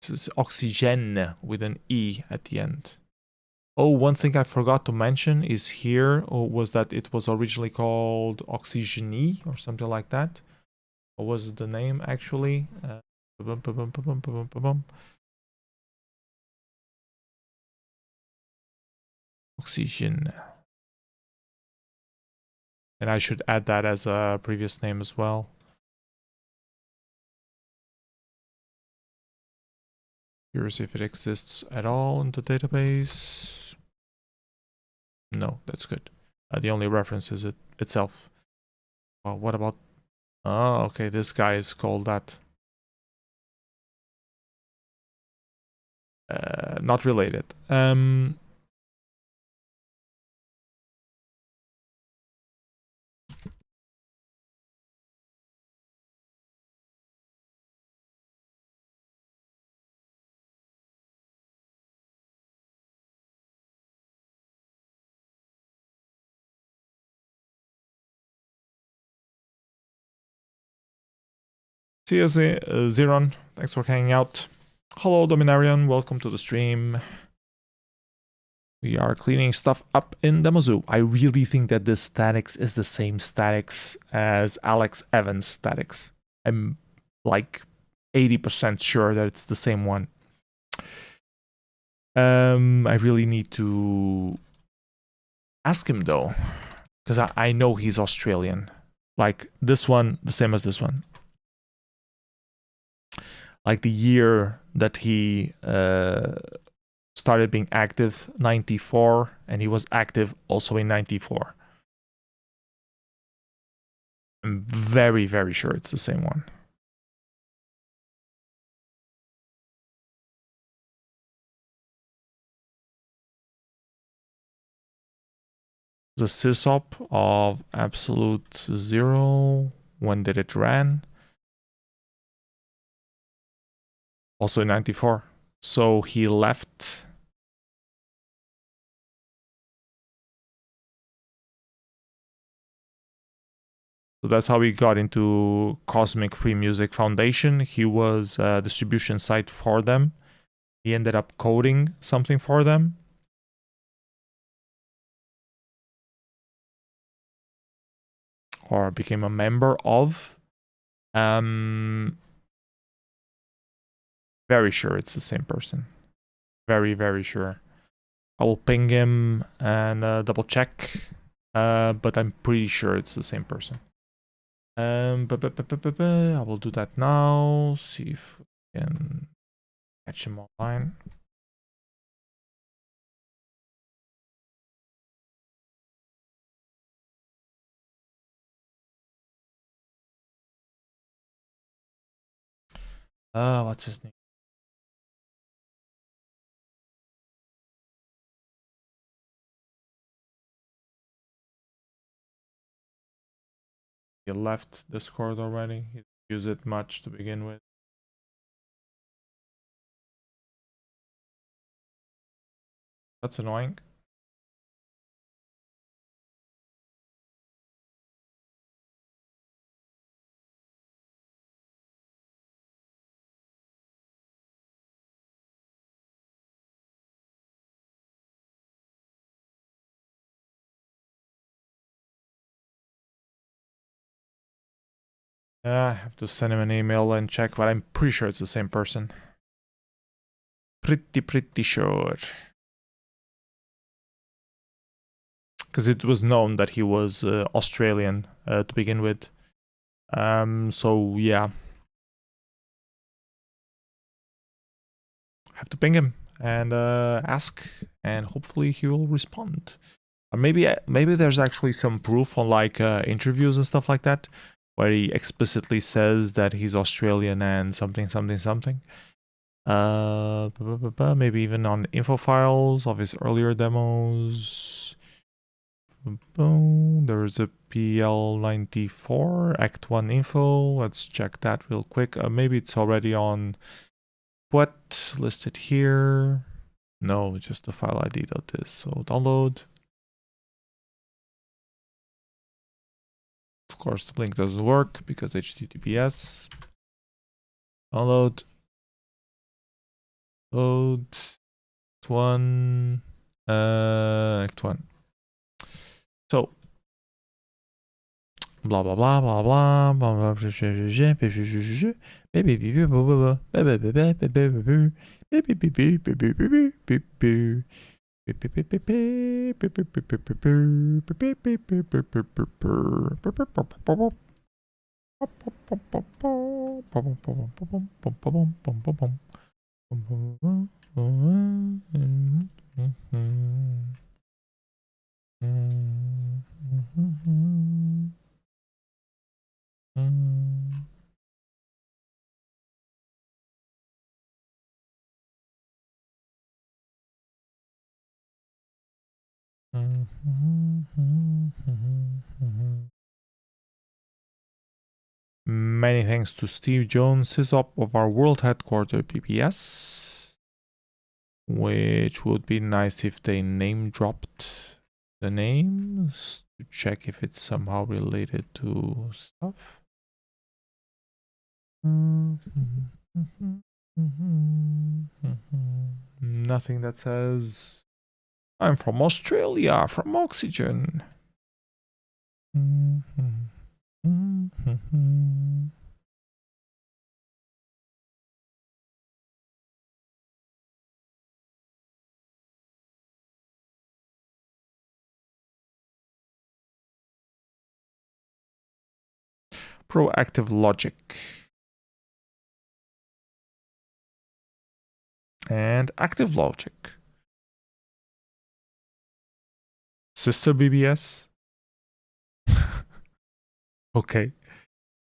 This is oxygen with an E at the end. Oh, one thing I forgot to mention is here was that it was originally called Oxygenie or something like that. What was the name actually? Oxygen. And I should add that as a previous name as well. Here's if it exists at all in the database. No, that's good. The only reference is it itself. What about... Oh, okay, this guy is called that. Not related. See you, Zeron. Thanks for hanging out. Hello, Dominarian. Welcome to the stream. We are cleaning stuff up in Demozoo. I really think that this statics is the same statics as Alex Evans statics. I'm like 80% sure that it's the same one. I really need to ask him though, because I know he's Australian. Like this one, the same as this one. Like the year that he started being active, 94, and he was active also in 94. I'm very, very sure it's the same one. The sysop of absolute zero. When did it ran? Also in 94. So he left. So that's how he got into Cosmic Free Music Foundation. He was a distribution site for them. He ended up coding something for them. Or became a member of. Very sure it's the same person. Very, very sure. I will ping him and double check. But I'm pretty sure it's the same person. I will do that now. See if we can catch him online. What's his name? He left Discord already. He didn't use it much to begin with. That's annoying. I have to send him an email and check, but I'm pretty sure it's the same person. Pretty sure. because it was known that he was Australian to begin with. So yeah, have to ping him and ask, and hopefully he will respond. Maybe there's actually some proof on like interviews and stuff like that, where he explicitly says that he's Australian and something. Maybe even on info files of his earlier demos. There's a PL94 Act 1 info. Let's check that real quick. Maybe it's already on what listed here. No, just the file ID.this. So download. Of course, the link doesn't work because HTTPS. Download. Load. Act 1. Act 1. So, blah blah blah blah blah blah Many thanks to Steve Jones, sysop of our world headquarters BBS, which would be nice if they name dropped the names to check if it's somehow related to stuff. Nothing that says I'm from Australia, from Oxygen. Proactive logic. And active logic. Sister BBS. Okay.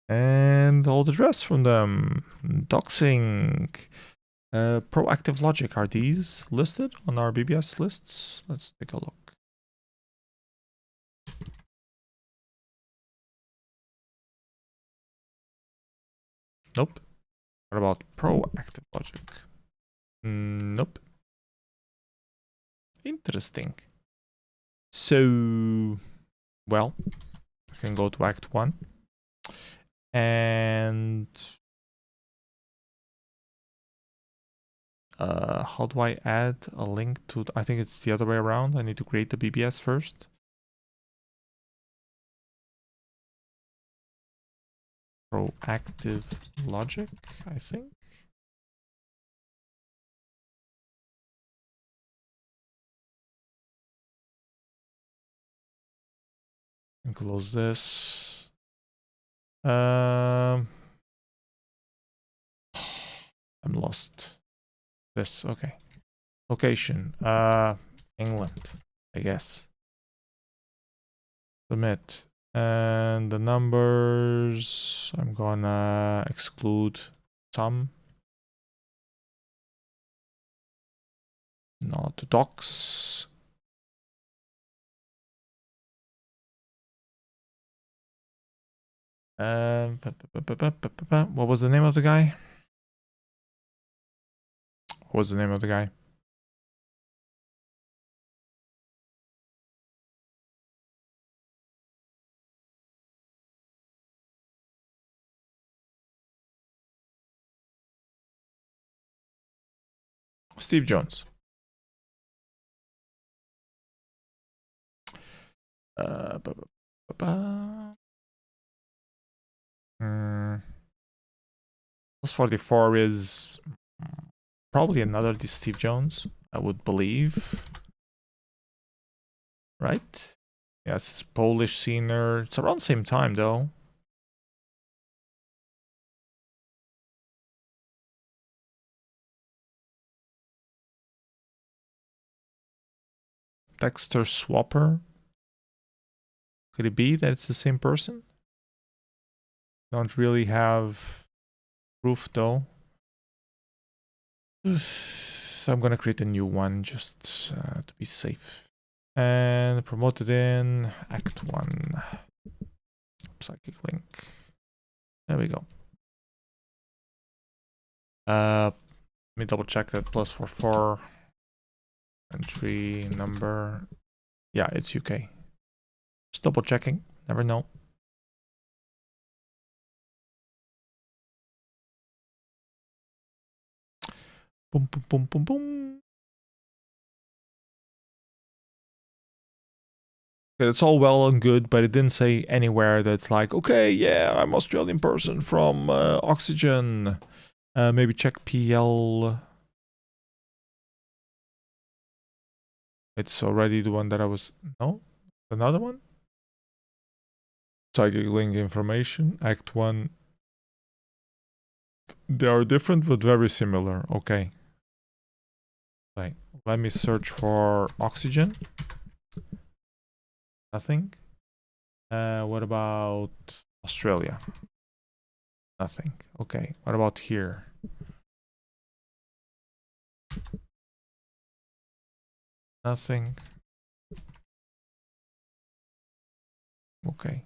And all the rest from them. Doxing. Proactive logic. Are these listed on our BBS lists? Let's take a look. Nope. What about proactive logic? Nope. Interesting. So, well, I can go to Act 1. And how do I add a link to... I think it's the other way around. I need to create the BBS first. Proactive logic, I think. And close this. I'm lost. This, okay. Location, England, I guess. Submit. And the numbers, I'm gonna exclude some. Not docs. What was the name of the guy? What was the name of the guy? Steve Jones. Plus 44 is probably another Steve Jones, I would believe. Right? Yeah, it's Polish scener. It's around the same time though. Dexter Swapper. Could it be that it's the same person? Don't really have proof though. So I'm gonna create a new one just to be safe. And promote it in Act 1. Psychic link. There we go. Let me double check that +44 entry number. Yeah, it's UK. Just double checking. Never know. Boom, boom, boom, boom, boom. It's all well and good, but it didn't say anywhere that's like, okay, yeah, I'm Australian person from Oxygen. Maybe check PL. It's already the one that I was... No? Another one? Psychic link information. Act 1. They are different, but very similar. Okay. Right. Let me search for Oxygen. Nothing. What about Australia? Nothing. Okay. What about here? Nothing. Okay.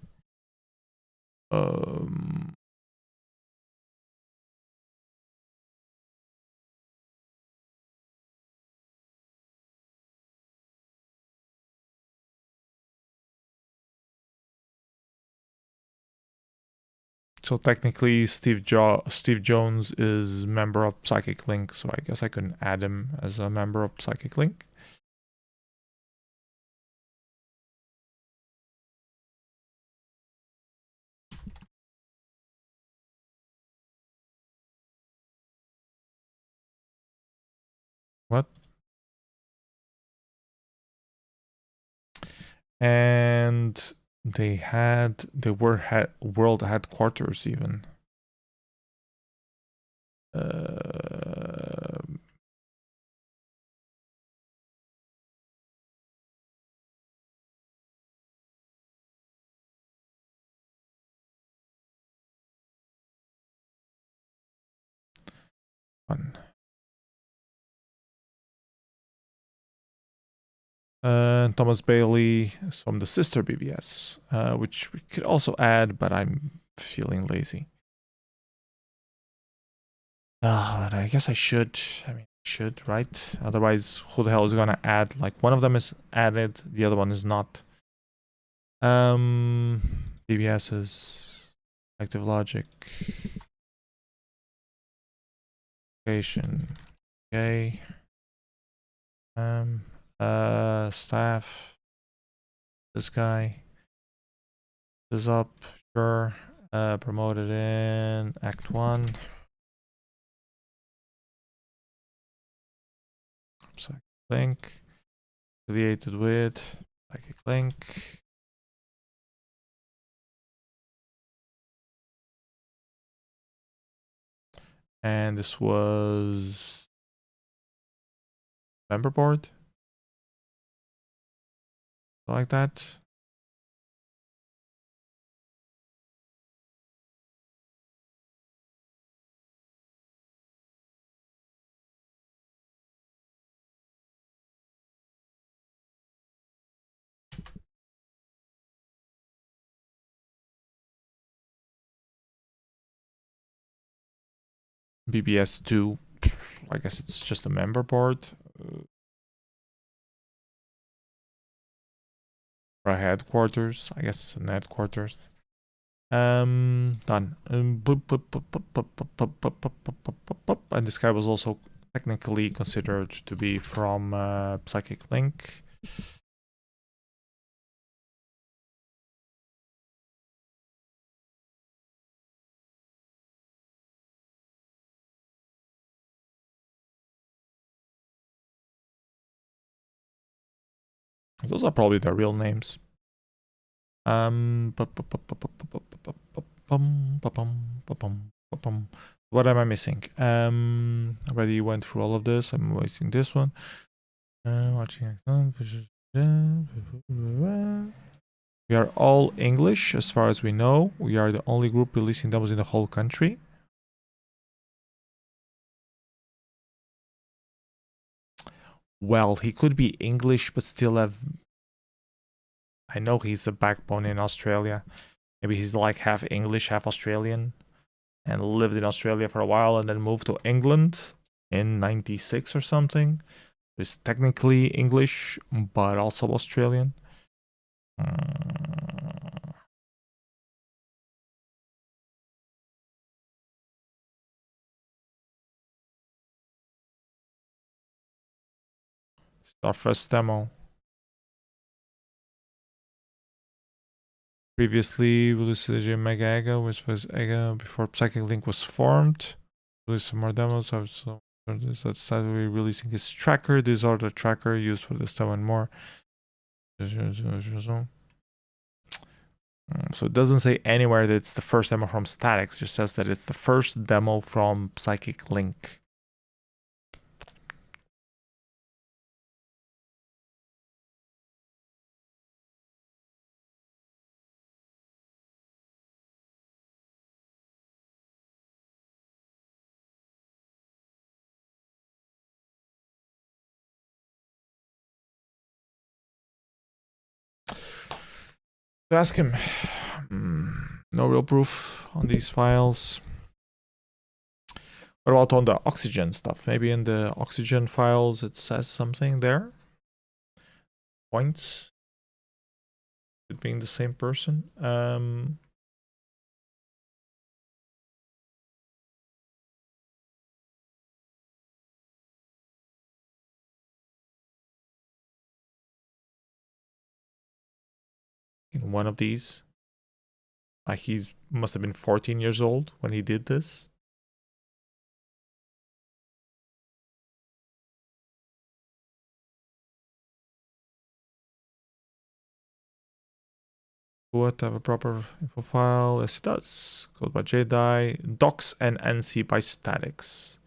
So technically, Steve Jones is member of Psychic Link, so I guess I can add him as a member of Psychic Link. What? And they were world headquarters even. One. Thomas Bailey is from the sister BBS, which we could also add, but I'm feeling lazy. But I guess I should. I mean, should, right? Otherwise, who the hell is gonna add? Like, one of them is added, the other one is not. BBS is active logic. Location. Okay. Staff. This guy is up. Sure. Promoted in Act 1. Psychic link. Created with psychic link. And this was member board. Like that. BBS2, I guess it's just a member board. Or a headquarters, I guess it's an headquarters. Done. And this guy was also technically considered to be from Psychic Link. Those are probably their real names. What am I missing? Already went through all of this. I'm wasting this one. Watching. We are all English as far as we know. We are the only group releasing demos in the whole country. Well, he could be English but still have... I know he's a backbone in Australia. Maybe he's like half English, half Australian, and lived in Australia for a while and then moved to England in 96 or something. He's technically English, but also Australian. It's our first demo. Previously released Mega Ego, which was Ego before Psychic Link was formed. Released some more demos. So that's sadly releasing his tracker. These are the tracker used for this demo and more. So it doesn't say anywhere that it's the first demo from Statics. It just says that it's the first demo from Psychic Link. To ask him. No real proof on these files. What about on the oxygen stuff? Maybe in the oxygen files it says something there? Points? It being the same person? In one of these? Like he must have been 14 years old when he did this. What have a proper info file? Yes, it does. Code by JDI, docs and NC by Statics.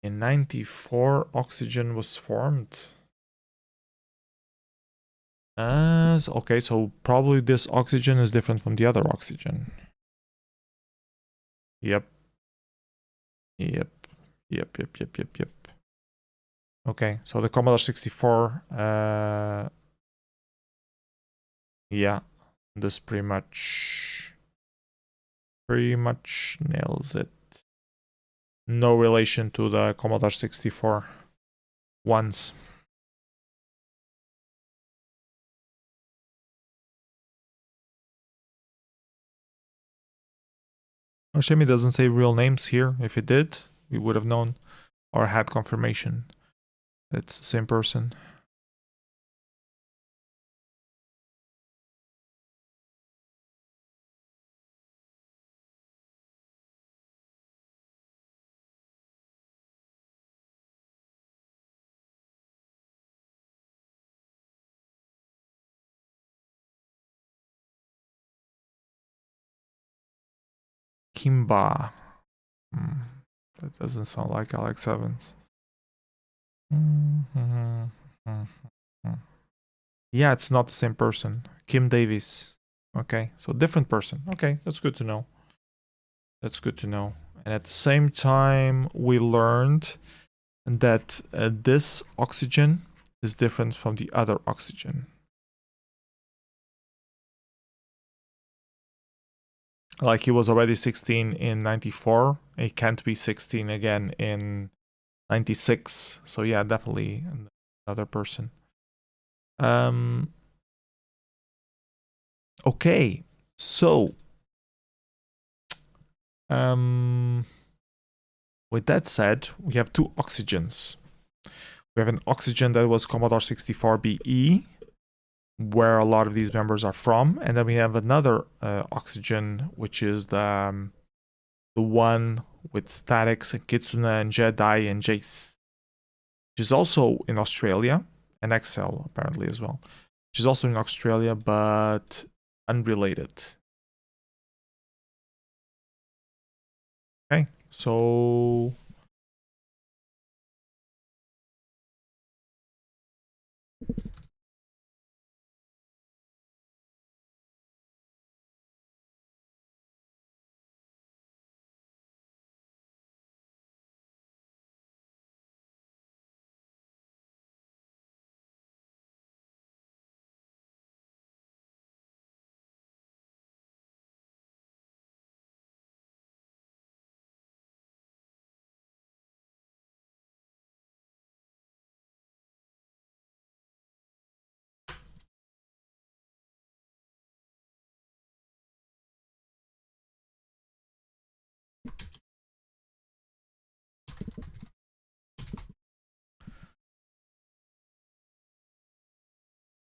In 94, oxygen was formed. Okay, so probably this oxygen is different from the other oxygen. Yep. Okay, so the Commodore 64, yeah, this pretty much nails it. No relation to the Commodore 64 ones. Oh, shame it doesn't say real names here. If it did, we would have known or had confirmation. It's the same person. Kimba. That doesn't sound like Alex Evans. Yeah, it's not the same person. Kim Davis. Okay, so different person. Okay, that's good to know. That's good to know. And at the same time, we learned that this oxygen is different from the other oxygen. Like he was already 16 in 94. He can't be 16 again in 96. So yeah, definitely another person. Okay, so with that said, we have two oxygens. We have an oxygen that was Commodore 64 BE, where a lot of these members are from. And then we have another oxygen, which is the one with Statics and Kitsune and Jedi and Jace, which is also in Australia, and Excel apparently as well, which is also in Australia, but unrelated. Okay, so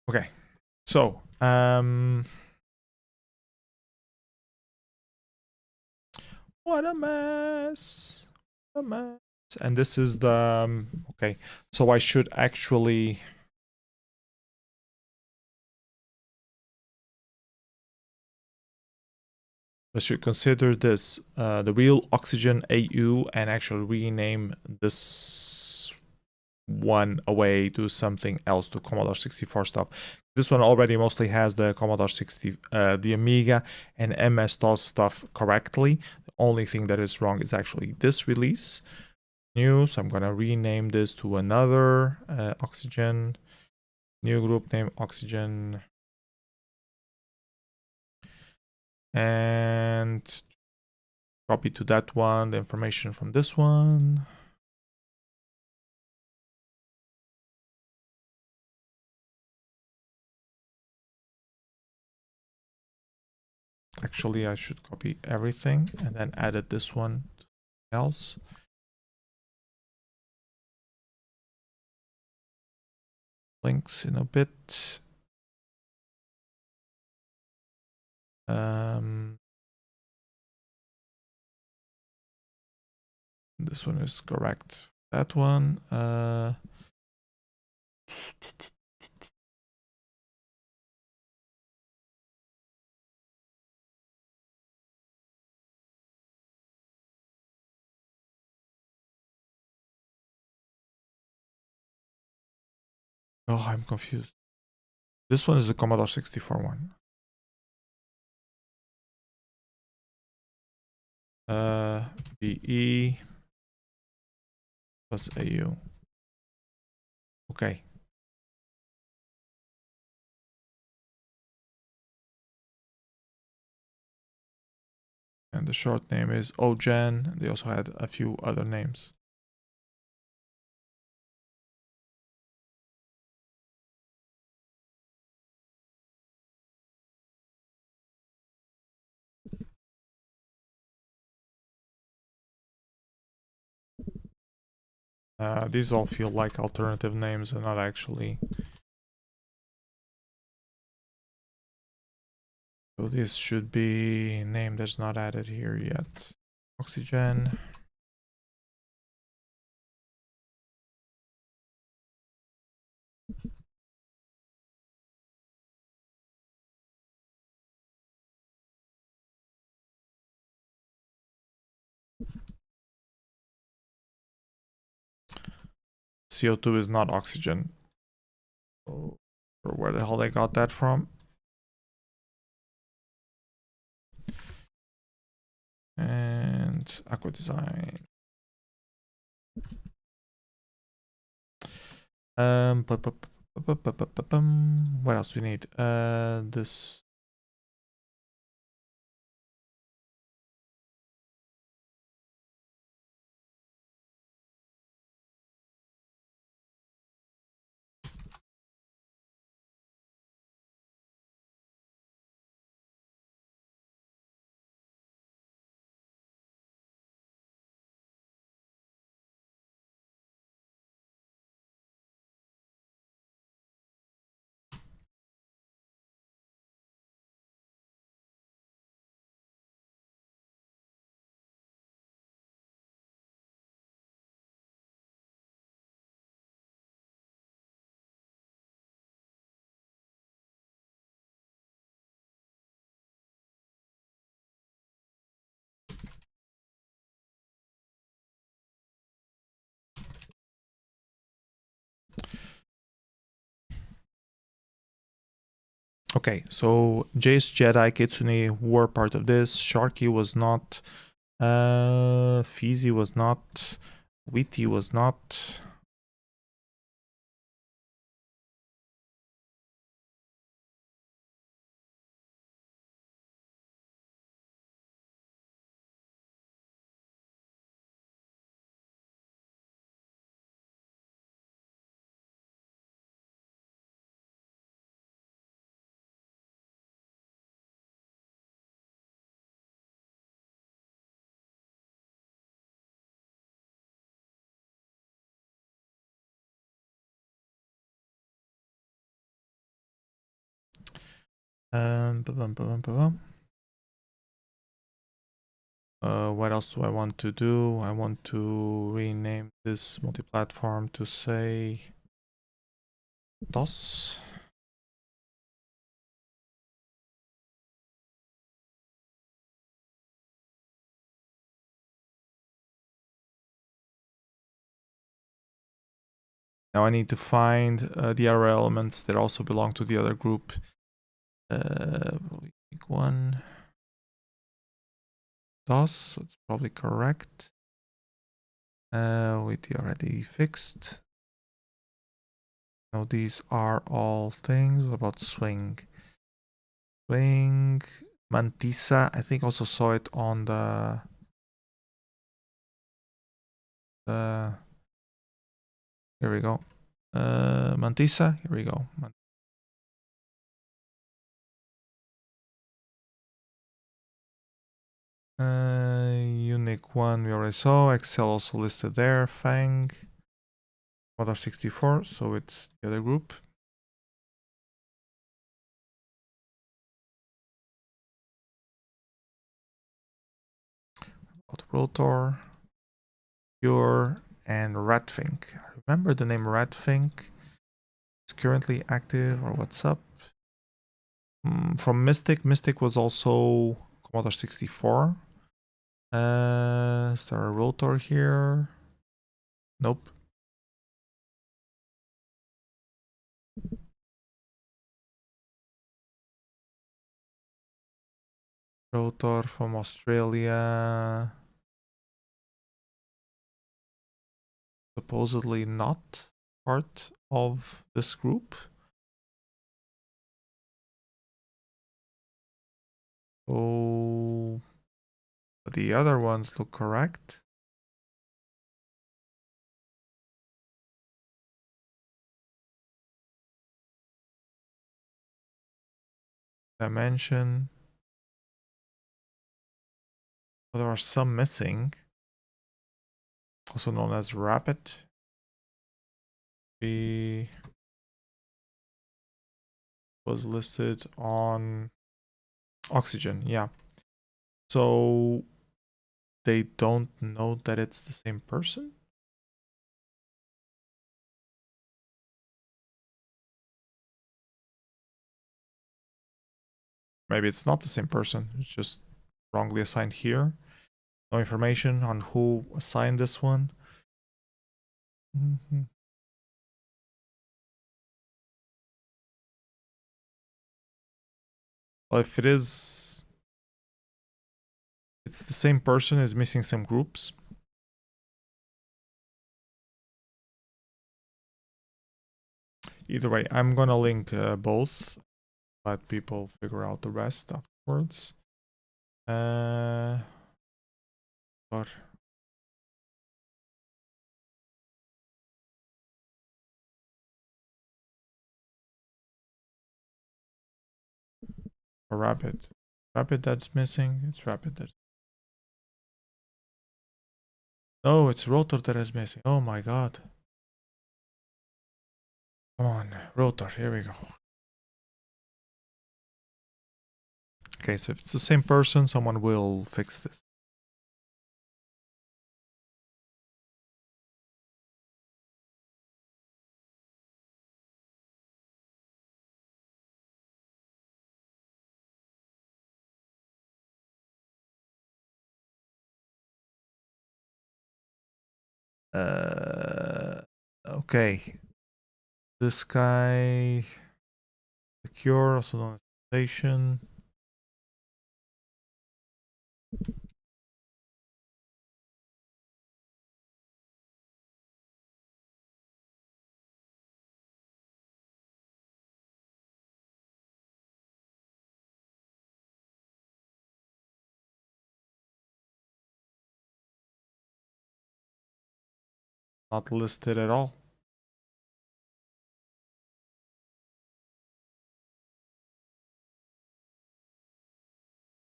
okay, so what a mess. What a mess. And this is the okay, so I should actually consider this the real Oxygen AU and actually rename this one away to something else, to Commodore 64 stuff. This one already mostly has the Commodore 60, the Amiga and MS-DOS stuff correctly. The only thing that is wrong is actually this release. New, so I'm gonna rename this to another Oxygen. New group name Oxygen. And copy to that one the information from this one. Actually, I should copy everything and then added this one else. Links in a bit. This one is correct. That one. Oh, I'm confused. This one is the Commodore 64 one. BE plus AU. Okay. And the short name is OGen. They also had a few other names. These all feel like alternative names and not actually. So this should be a name that's not added here yet. Oxygen. CO2 is not oxygen. So, or where the hell they got that from? And Aqua Design. What else do we need? This. Okay, so Jace, Jedi, Kitsune were part of this. Sharky was not. Feezy was not. Witty was not. Ba-bum. What else do I want to do? I want to rename this multi-platform to say DOS. Now I need to find the other elements that also belong to the other group. Pick one. DOS, so it's probably correct. Wait, already fixed. Now these are all things. What about swing? Swing. Mantissa, I think also saw it on the here we go. Mantissa, here we go. Unique one we already saw. Excel also listed there. Fang. Mother 64, so it's the other group. Rotor, Pure, and Ratfink. Remember the name Ratfink? It's currently active, or what's up? From Mystic. Mystic was also Commodore 64. Is there a rotor here? Nope. Rotor from Australia. Supposedly not part of this group. Oh, the other ones look correct. Dimension. There are some missing. Also known as rapid. B was listed on oxygen, yeah. So they don't know that it's the same person? Maybe it's not the same person. It's just wrongly assigned here. No information on who assigned this one. Well, if it is, it's the same person, is missing some groups. Either way, I'm gonna link both. Let people figure out the rest afterwards. But a rabbit. Rabbit that's missing. It's rabbit that's. Oh, it's rotor that is missing. Oh my god. Come on, rotor. Here we go. Okay, so if it's the same person, someone will fix this. Okay. This guy. Secure, also known as temptation. Not listed at all.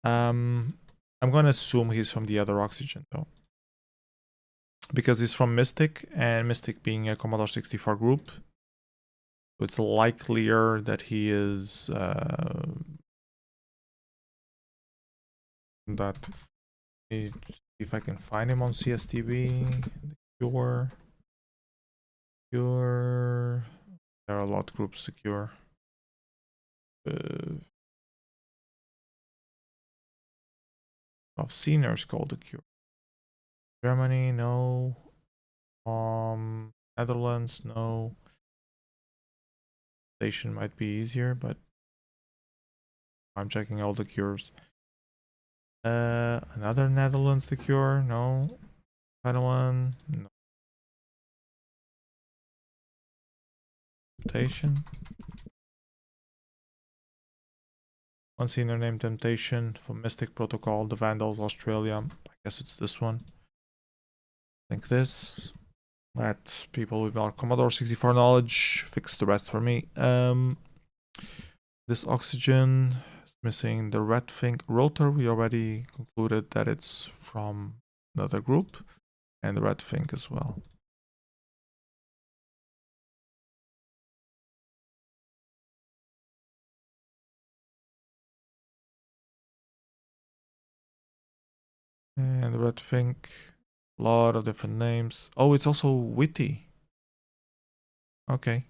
I'm gonna assume he's from the other Oxygen though, because he's from Mystic, and Mystic being a Commodore 64 group, it's likelier that he is that. If I can find him on CSTV, cure. There are a lot of groups to cure. Of seniors called the cure. Germany, no. Netherlands, no. Station might be easier, but I'm checking all the cures. Another Netherlands to cure, no. Padawan, no. Temptation. One senior named Temptation for Mystic Protocol, the Vandals, Australia. I guess it's this one. I think this. Let people with our Commodore 64 knowledge fix the rest for me. This Oxygen is missing the red thing. Rotor, we already concluded that it's from another group. And the red thing as well. And the red thing, a lot of different names. Oh, it's also Witty. Okay.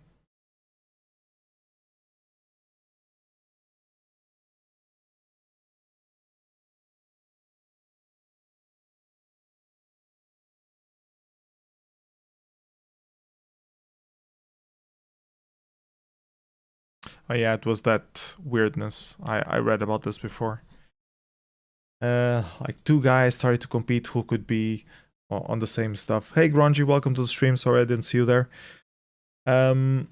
Oh yeah, it was that weirdness. I read about this before. Like two guys started to compete who could be on the same stuff. Hey Grungy, welcome to the stream. Sorry I didn't see you there. If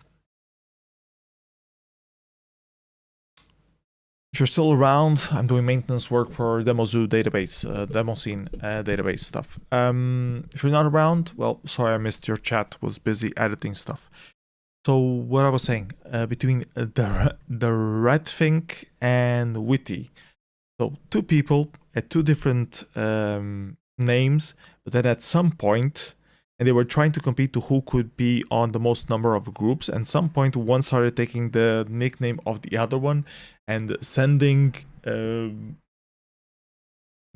you're still around, I'm doing maintenance work for Demozoo database, Demoscene database stuff. If you're not around, well, sorry I missed your chat. Was busy editing stuff. So what I was saying, between the Redfink and Witty, so two people at two different names, but then at some point, and they were trying to compete to who could be on the most number of groups. And some point, one started taking the nickname of the other one and sending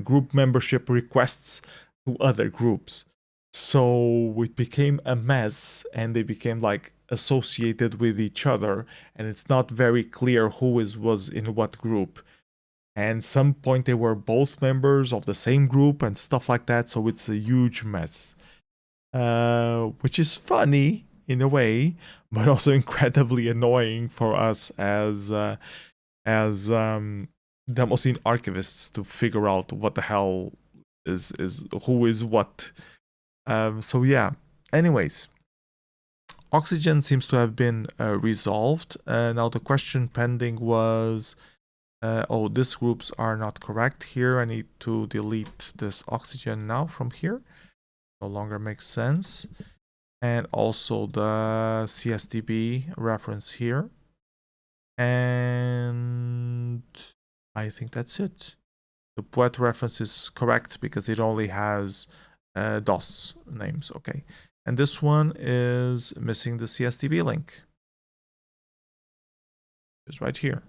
group membership requests to other groups. So it became a mess, and they became like associated with each other, and it's not very clear who was in what group. And some point they were both members of the same group and stuff like that, so it's a huge mess. Which is funny in a way, but also incredibly annoying for us as Demoscene archivists to figure out what the hell is who is what. So yeah. Anyways, Oxygen seems to have been resolved. Now the question pending was, oh, these groups are not correct here. I need to delete this Oxygen now from here. No longer makes sense. And also the CSDB reference here. And I think that's it. The poet reference is correct because it only has DOS names. Okay. And this one is missing the CSDB link. It's right here.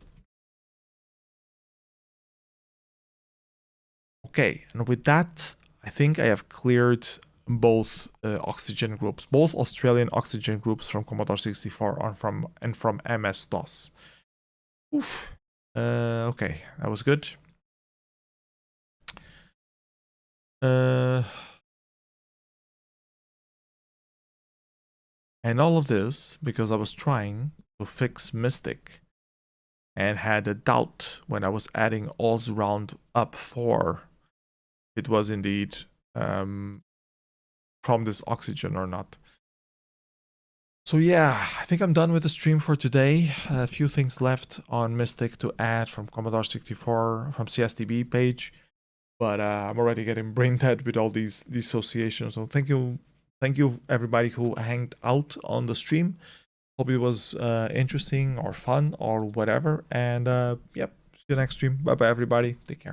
Okay, and with that, I think I have cleared both Oxygen groups, both Australian Oxygen groups from Commodore 64 and from MS-DOS. Oof. Okay, that was good. And all of this because I was trying to fix Mystic and had a doubt when I was adding alls round up 4 it was indeed from this oxygen or not. So yeah, I think I'm done with the stream for today. A few things left on Mystic to add from Commodore 64 from CSTB page, but I'm already getting brain dead with all these associations. So thank you everybody who hanged out on the stream. Hope it was interesting or fun or whatever. And yep, see you next stream. Bye bye everybody. Take care.